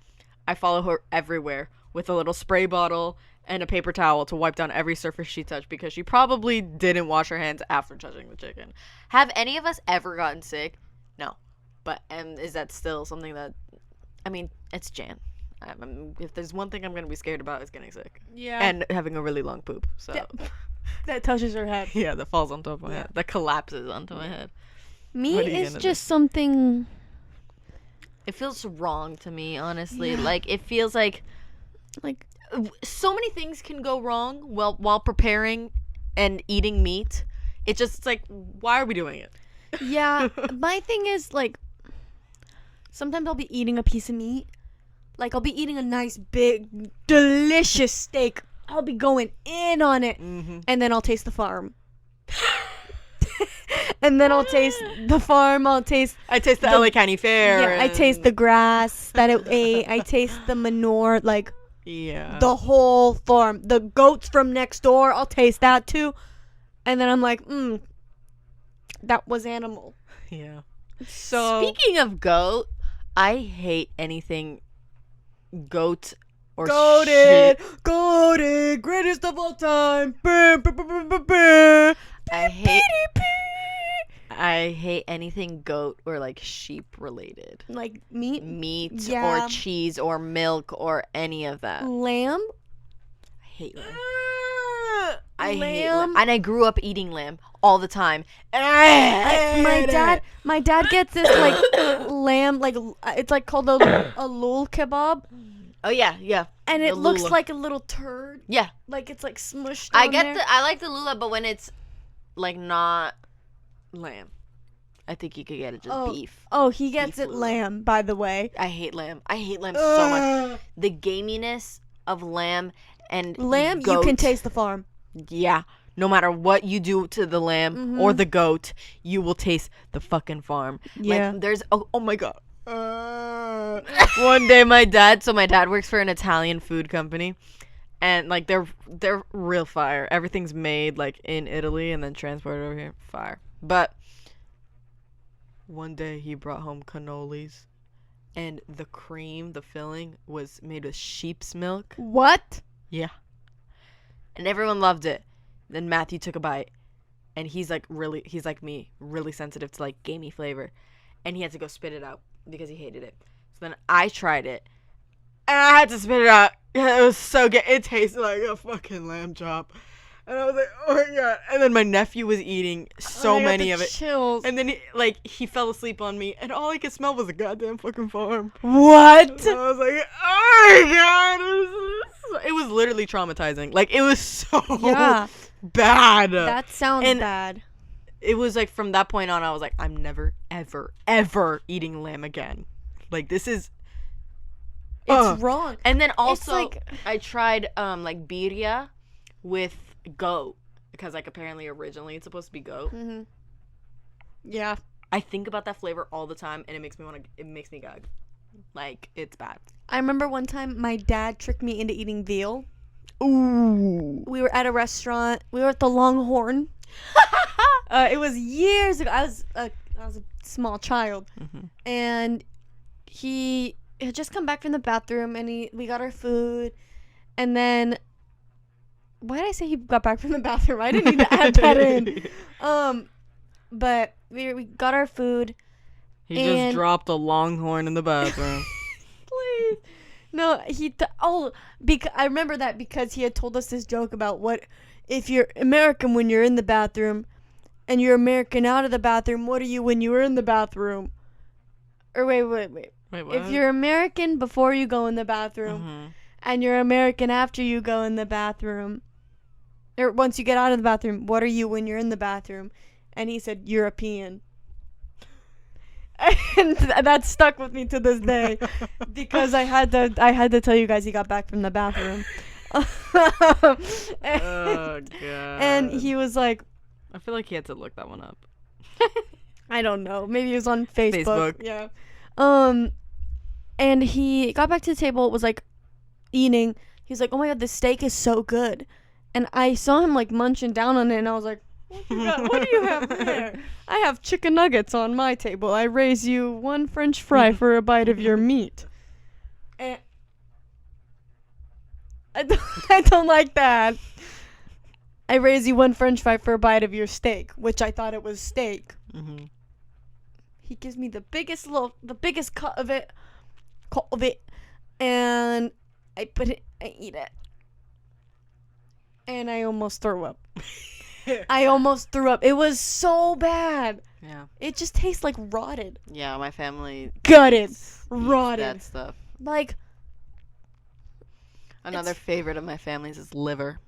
I follow her everywhere with a little spray bottle and a paper towel to wipe down every surface she touched because she probably didn't wash her hands after touching the chicken. Have any of us ever gotten sick? No. But is that still something that... I mean, it's Jan. If there's one thing I'm going to be scared about, it's getting sick. Yeah. And having a really long poop. So that touches her head. Yeah, that falls on top of my head. That collapses onto my head. Me is just something... It feels wrong to me, honestly. Yeah. Like, it feels like... So many things can go wrong while preparing and eating meat. It's like, why are we doing it? Yeah, my thing is, like, sometimes I'll be eating a piece of meat. Like, I'll be eating a nice, big, delicious steak. I'll be going in on it. Mm-hmm. And then I'll taste the farm. And then I'll taste the farm. I taste the LA County Fair. Yeah, I taste the grass that it ate. I taste the manure, like... Yeah. The whole farm. The goats from next door, I'll taste that too. And then I'm like, that was animal. Yeah. So speaking of goat, I hate anything goat or goated, shit. Goated, greatest of all time. I hate anything goat or like sheep related. Like meat? Meat or cheese or milk or any of that. Lamb? I hate lamb. I hate lamb. And I grew up eating lamb all the time. And my dad gets this like lamb, like it's like called a lul kebab. Oh yeah. And it looks like a little turd. Yeah. Like it's like smushed I like the lula, but when it's like not lamb. I think you could get it just beef. Oh, he gets it lamb, by the way. I hate lamb. I hate lamb so much. The gaminess of lamb and lamb, goat. you can taste the farm. Yeah. no matter what you do to the lamb or the goat, you will taste the fucking farm. Yeah. Like, there's oh my god. One day my dad works for an Italian food company, and like they're real fire. Everything's made like in Italy and then transported over here. Fire. But one day he brought home cannolis, and the cream, the filling, was made with sheep's milk. What? Yeah. And everyone loved it. Then Matthew took a bite, and he's like me, really sensitive to like gamey flavor, and he had to go spit it out because he hated it. So then I tried it, and I had to spit it out. It was so good. It tasted like a fucking lamb chop. And I was like, oh my god. And then my nephew was eating so many of it. Chills. And then he fell asleep on me, and all I could smell was a goddamn fucking farm. What? And I was like, oh my god. It was literally traumatizing. Like, it was so bad. That sounds bad. It was like from that point on, I was like, I'm never, ever, ever eating lamb again. Like, this is... It's wrong. And then also, I tried like birria with goat, because like apparently originally it's supposed to be goat. Yeah. I think about that flavor all the time, and it makes me gag. Like, it's bad. I remember one time my dad tricked me into eating veal. Ooh. We were at a restaurant. We were at the Longhorn. It was years ago. I was a small child, and he had just come back from the bathroom, and we got our food, and then why did I say he got back from the bathroom? I didn't need to add that in. But we got our food. He just dropped a Longhorn in the bathroom. Please. No, I remember that because he had told us this joke about what if you're American when you're in the bathroom and you're American out of the bathroom, what are you when you were in the bathroom? Or wait. Wait, what? If you're American before you go in the bathroom and you're American after you go in the bathroom, or once you get out of the bathroom, what are you when you're in the bathroom? And he said, European. And that stuck with me to this day because I had to tell you guys he got back from the bathroom. Oh god. And he was like, I feel like he had to look that one up. I don't know. Maybe it was on Facebook. Yeah. And he got back to the table, was like eating. He was like, oh my god, this steak is so good. And I saw him like munching down on it, and I was like, what do you have there? I have chicken nuggets on my table. I raise you one French fry for a bite of your meat. And I don't like that. I raise you one French fry for a bite of your steak, which I thought it was steak. He gives me the biggest cut of it, and I eat it, and I almost threw up. It was so bad. Yeah. It just tastes like rotted. Yeah, my family Gutted. Rotted. That stuff. Like. Another favorite of my family's is liver.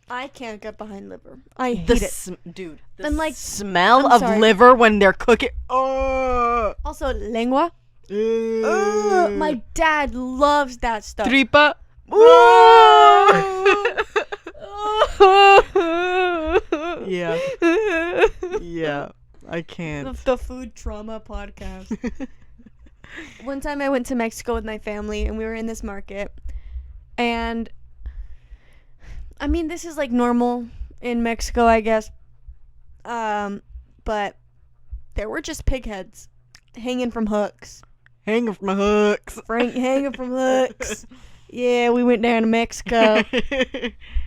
I can't get behind liver. I hate it. Dude. The smell of liver when they're cooking. Also, lengua. My dad loves that stuff. Tripa. Yeah. Yeah. I can't. The food trauma podcast. One time I went to Mexico with my family, and we were in this market, and I mean, this is like normal in Mexico, I guess. But there were just pig heads hanging from hooks. Hanging from hooks. Yeah, we went down to Mexico.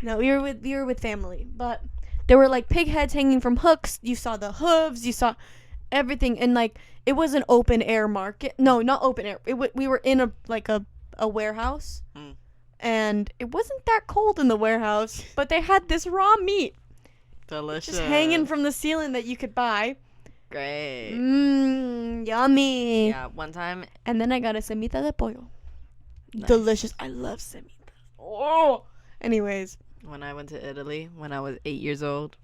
No, we were with family, but there were like pig heads hanging from hooks. You saw the hooves, you saw everything, and like it was an open air market. No, not open air. We were in a warehouse. And it wasn't that cold in the warehouse, but they had this raw meat. Delicious. Just hanging from the ceiling that you could buy. Great. Yummy. Yeah, one time. And then I got a semita de pollo. Nice. Delicious. I love semitas. Oh. Anyways. When I went to Italy, when I was 8 years old,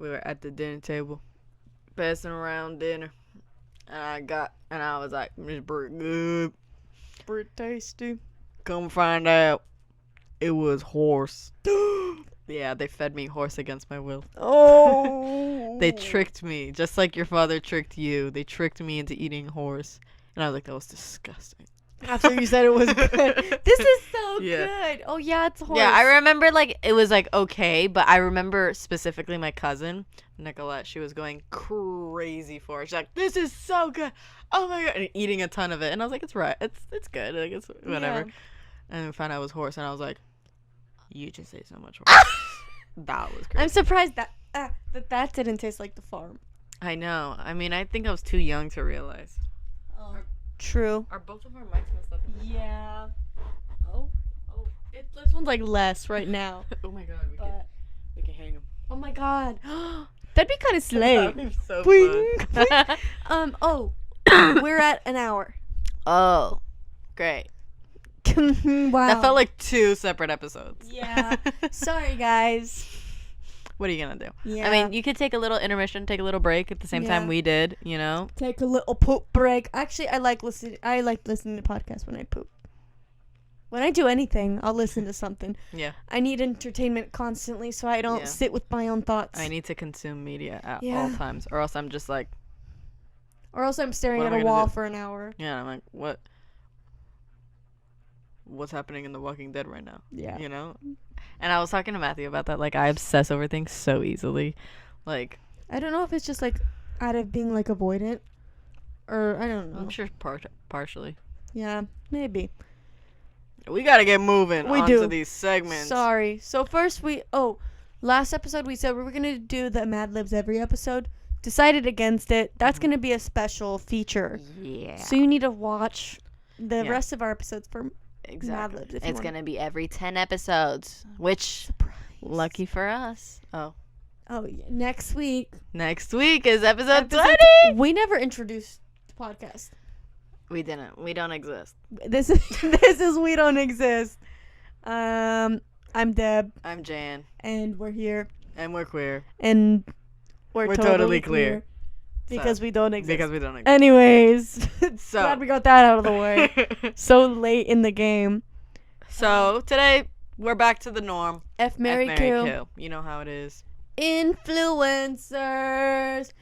we were at the dinner table, passing around dinner. And I was like, it's pretty good. Pretty tasty. Come find out, it was horse. Yeah, they fed me horse against my will. Oh. They tricked me, just like your father tricked you. They tricked me into eating horse. And I was like, that was disgusting. After you said it was good. This is so Yeah. good. Oh, yeah, it's horse. Yeah, I remember, like, it was, like, okay. But I remember specifically my cousin, Nicolette, she was going crazy for it. She's like, this is so good. Oh, my God. And eating a ton of it. And I was like, it's right. It's good. Like, it's whatever. Yeah. And we found out it was horse. And I was like, you just ate so much horse. That was crazy. I'm surprised that didn't taste like the farm. I know. I mean, I think I was too young to realize. Oh, true. Are both of our mics messed up? Yeah. Oh. This one's like less right now. Oh my God, we can hang them. Oh my God. That'd be kind of slay. That'd be so Boing, fun. boing. We're at an hour. Oh, great. Wow. That felt like 2 separate episodes. Yeah. Sorry, guys. What are you gonna do? Yeah. I mean, you could take a little intermission, take a little break at the same time we did, you know? Take a little poop break. Actually, I like listening to podcasts when I poop. When I do anything, I'll listen to something. Yeah. I need entertainment constantly so I don't sit with my own thoughts. I need to consume media at all times, or else I'm just like... Or else I'm staring at a wall for an hour. Yeah, I'm like, what's happening in The Walking Dead right now? Yeah. You know? And I was talking to Matthew about that. Like, I obsess over things so easily. Like... I don't know if it's just, like, out of being, like, avoidant. Or, I don't know. I'm sure partially. Yeah, maybe. We gotta get moving onto do. these segments. Sorry. So first last episode we said we were going to do the Mad Libs every episode. Decided against it. That's going to be a special feature. Yeah. So you need to watch the rest of our episodes for exactly. Mad Libs. It's going to be every 10 episodes, which, lucky for us. Oh, yeah. Next week is episode 20. We never introduced the podcast. We didn't. We don't exist. This is We Don't Exist. I'm Deb. I'm Jan. And we're here. And we're queer. And we're totally clear. Because we don't exist. Because we don't exist. Anyways. So glad we got that out of the way. So late in the game. So today we're back to the norm. F, Marry, Kill. You know how it is. Influencers.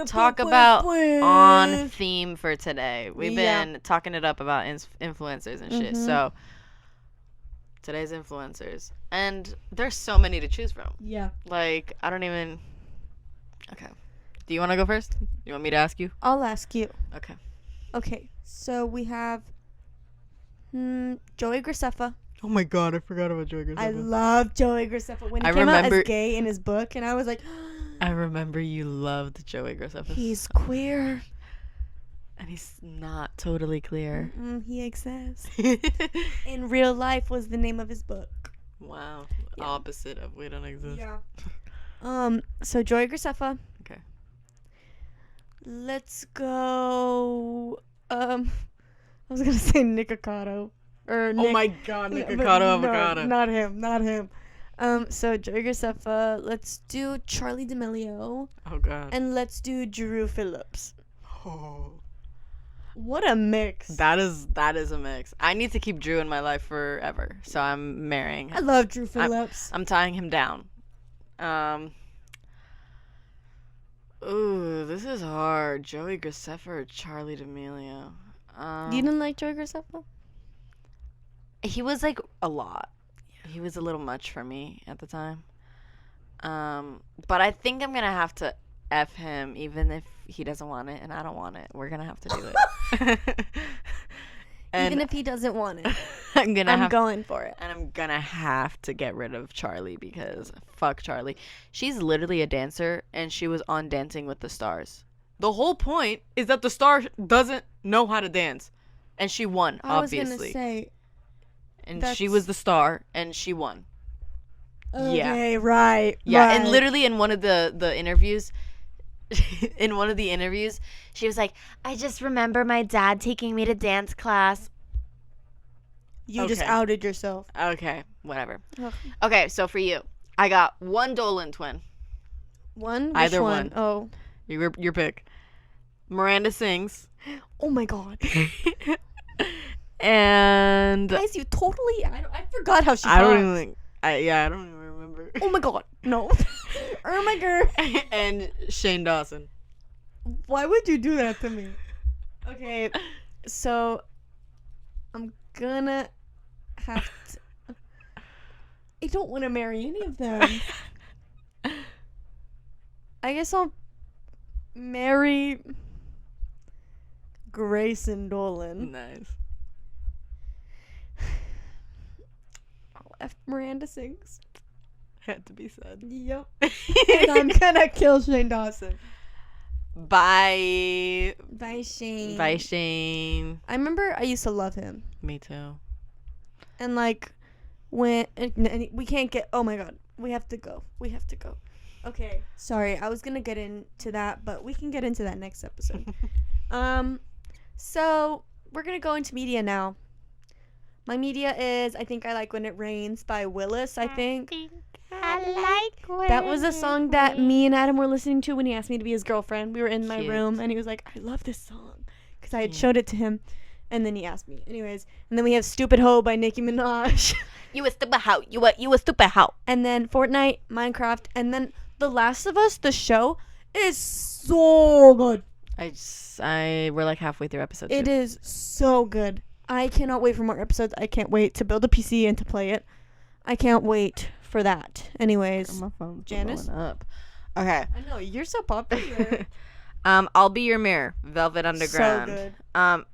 Talk about on theme for today. We've been talking it up about influencers and shit. So today's influencers, and there's so many to choose from. Yeah. Like, I don't even. Okay. Do you want to go first? You want me to ask you? I'll ask you. Okay. Okay. So we have Joey Graceffa. Oh my God, I forgot about Joey Graceffa. I love Joey Graceffa when he came out as gay in his book, and I was like. I remember you loved Joey Graceffa. He's queer. And he's not totally clear. He exists. In Real Life was the name of his book. Wow. Yeah. Opposite of We Don't Exist. Yeah. So Joey Graceffa. Okay. Let's go. I was gonna say Nikocado. Oh my God, Nikocado Avocado. Not him. So Joey Graceffa, let's do Charlie D'Amelio. Oh God. And let's do Drew Phillips. Oh. What a mix. That is a mix. I need to keep Drew in my life forever, so I'm marrying him. I love Drew Phillips. I'm tying him down. Ooh, this is hard. Joey Graceffa or Charlie D'Amelio? You didn't like Joey Graceffa? He was like a lot. He was a little much for me at the time. But I think I'm gonna have to F him, even if he doesn't want it and I don't want it. We're gonna have to do it. Even if he doesn't want it, I'm going for it. And I'm gonna have to get rid of Charlie because fuck Charlie. She's literally a dancer, and she was on Dancing with the Stars. The whole point is that the star doesn't know how to dance, and she won. Obviously, I was gonna say. And she was the star, and she won. Okay, right. Yeah, right. and literally in one of the interviews, she was like, I just remember my dad taking me to dance class. You just outed yourself. Okay, whatever. Ugh. Okay, so for you, I got one Dolan twin. One? Either Which one. Oh. Your pick. Miranda sings. Oh my God. And guys, you totally. I forgot how she. I don't even remember ever. Oh my god, no. Oh my god. And Shane Dawson. Why would you do that to me? Okay, so I'm gonna have to. I don't want to marry any of them. I guess I'll marry Grayson Dolan. Nice. If Miranda sings. Had to be said. Yep. And I'm gonna kill Shane Dawson. Bye. Bye, Shane. Bye, Shane. I remember I used to love him. Me too. And like, when we can't get. Oh my god, we have to go. We have to go. Okay, sorry, I was gonna get into that, but we can get into that next episode. So we're gonna go into media now. My media is I Think I Like When It Rains by Willis, I think. I like when That was a song that me and Adam were listening to when he asked me to be his girlfriend. We were in my Cute. room, and he was like, I love this song. Because I had showed it to him, and then he asked me. Anyways, and then we have Stupid Ho by Nicki Minaj. You a stupid hoe. You a stupid hoe. And then Fortnite, Minecraft, and then The Last of Us, the show, is so good. We're like halfway through episode 2. It is so good. I cannot wait for more episodes. I can't wait to build a PC and to play it. I can't wait for that. Anyways, My phone's Janice? blowing up. Okay. I know you're so popular. I'll Be Your Mirror, Velvet Underground. So good.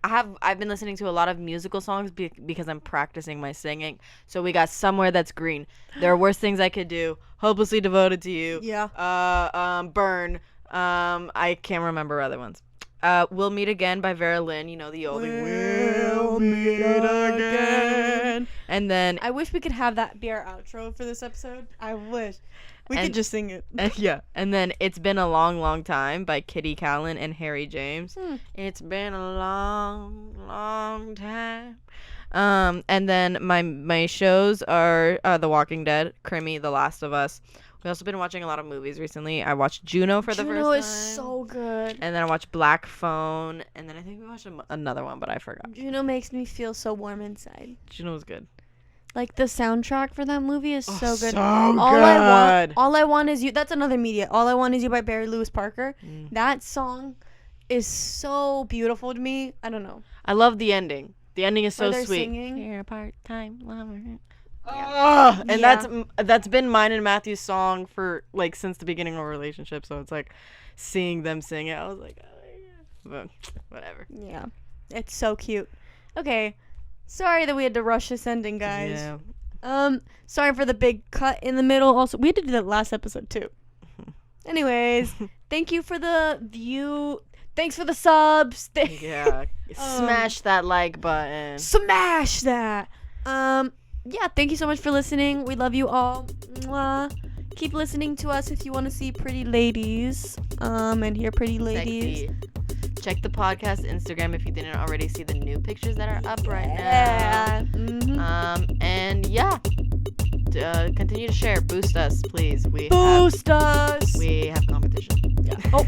I've been listening to a lot of musical songs because I'm practicing my singing. So we got Somewhere That's Green. There Are Worse Things I Could Do. Hopelessly Devoted to You. Yeah. Burn. I can't remember other ones. We'll Meet Again by Vera Lynn. You know the oldie. We'll meet again. And then I wish we could have that be our outro for this episode. I wish. We could just sing it. yeah. And then It's Been a Long, Long Time by Kitty Callan and Harry James. It's been a long, long time. And then my shows are The Walking Dead, Crimmy, The Last of Us. We've also been watching a lot of movies recently. I watched Juno for the first time. Juno is so good. And then I watched Black Phone. And then I think we watched another one, but I forgot. Juno makes me feel so warm inside. Juno was good. Like the soundtrack for that movie is so good. So All I want is you. That's another media. All I Want Is You by Barry Lewis Parker. That song is so beautiful to me. I don't know. I love the ending. The ending is so Where they're sweet. singing. You're a part-time lover. Yeah. And that's been mine and Matthew's song for like since the beginning of our relationship. So it's like seeing them sing it, I was like, oh yeah. But whatever. Yeah, it's so cute. Okay, sorry that we had to rush this ending, guys. Yeah. Sorry for the big cut in the middle. Also, we had to do that last episode too. Anyways, thank you for the view. Thanks for the subs. Yeah. Smash that like button. Smash that. Yeah, thank you so much for listening. We love you all. Mwah. Keep listening to us if you want to see pretty ladies and hear pretty ladies. Sexy. Check the podcast Instagram if you didn't already see the new pictures that are up right now. Yeah. Mm-hmm. And yeah, continue to share. Boost us, please. We Boost us. have competition. Yeah. Oh.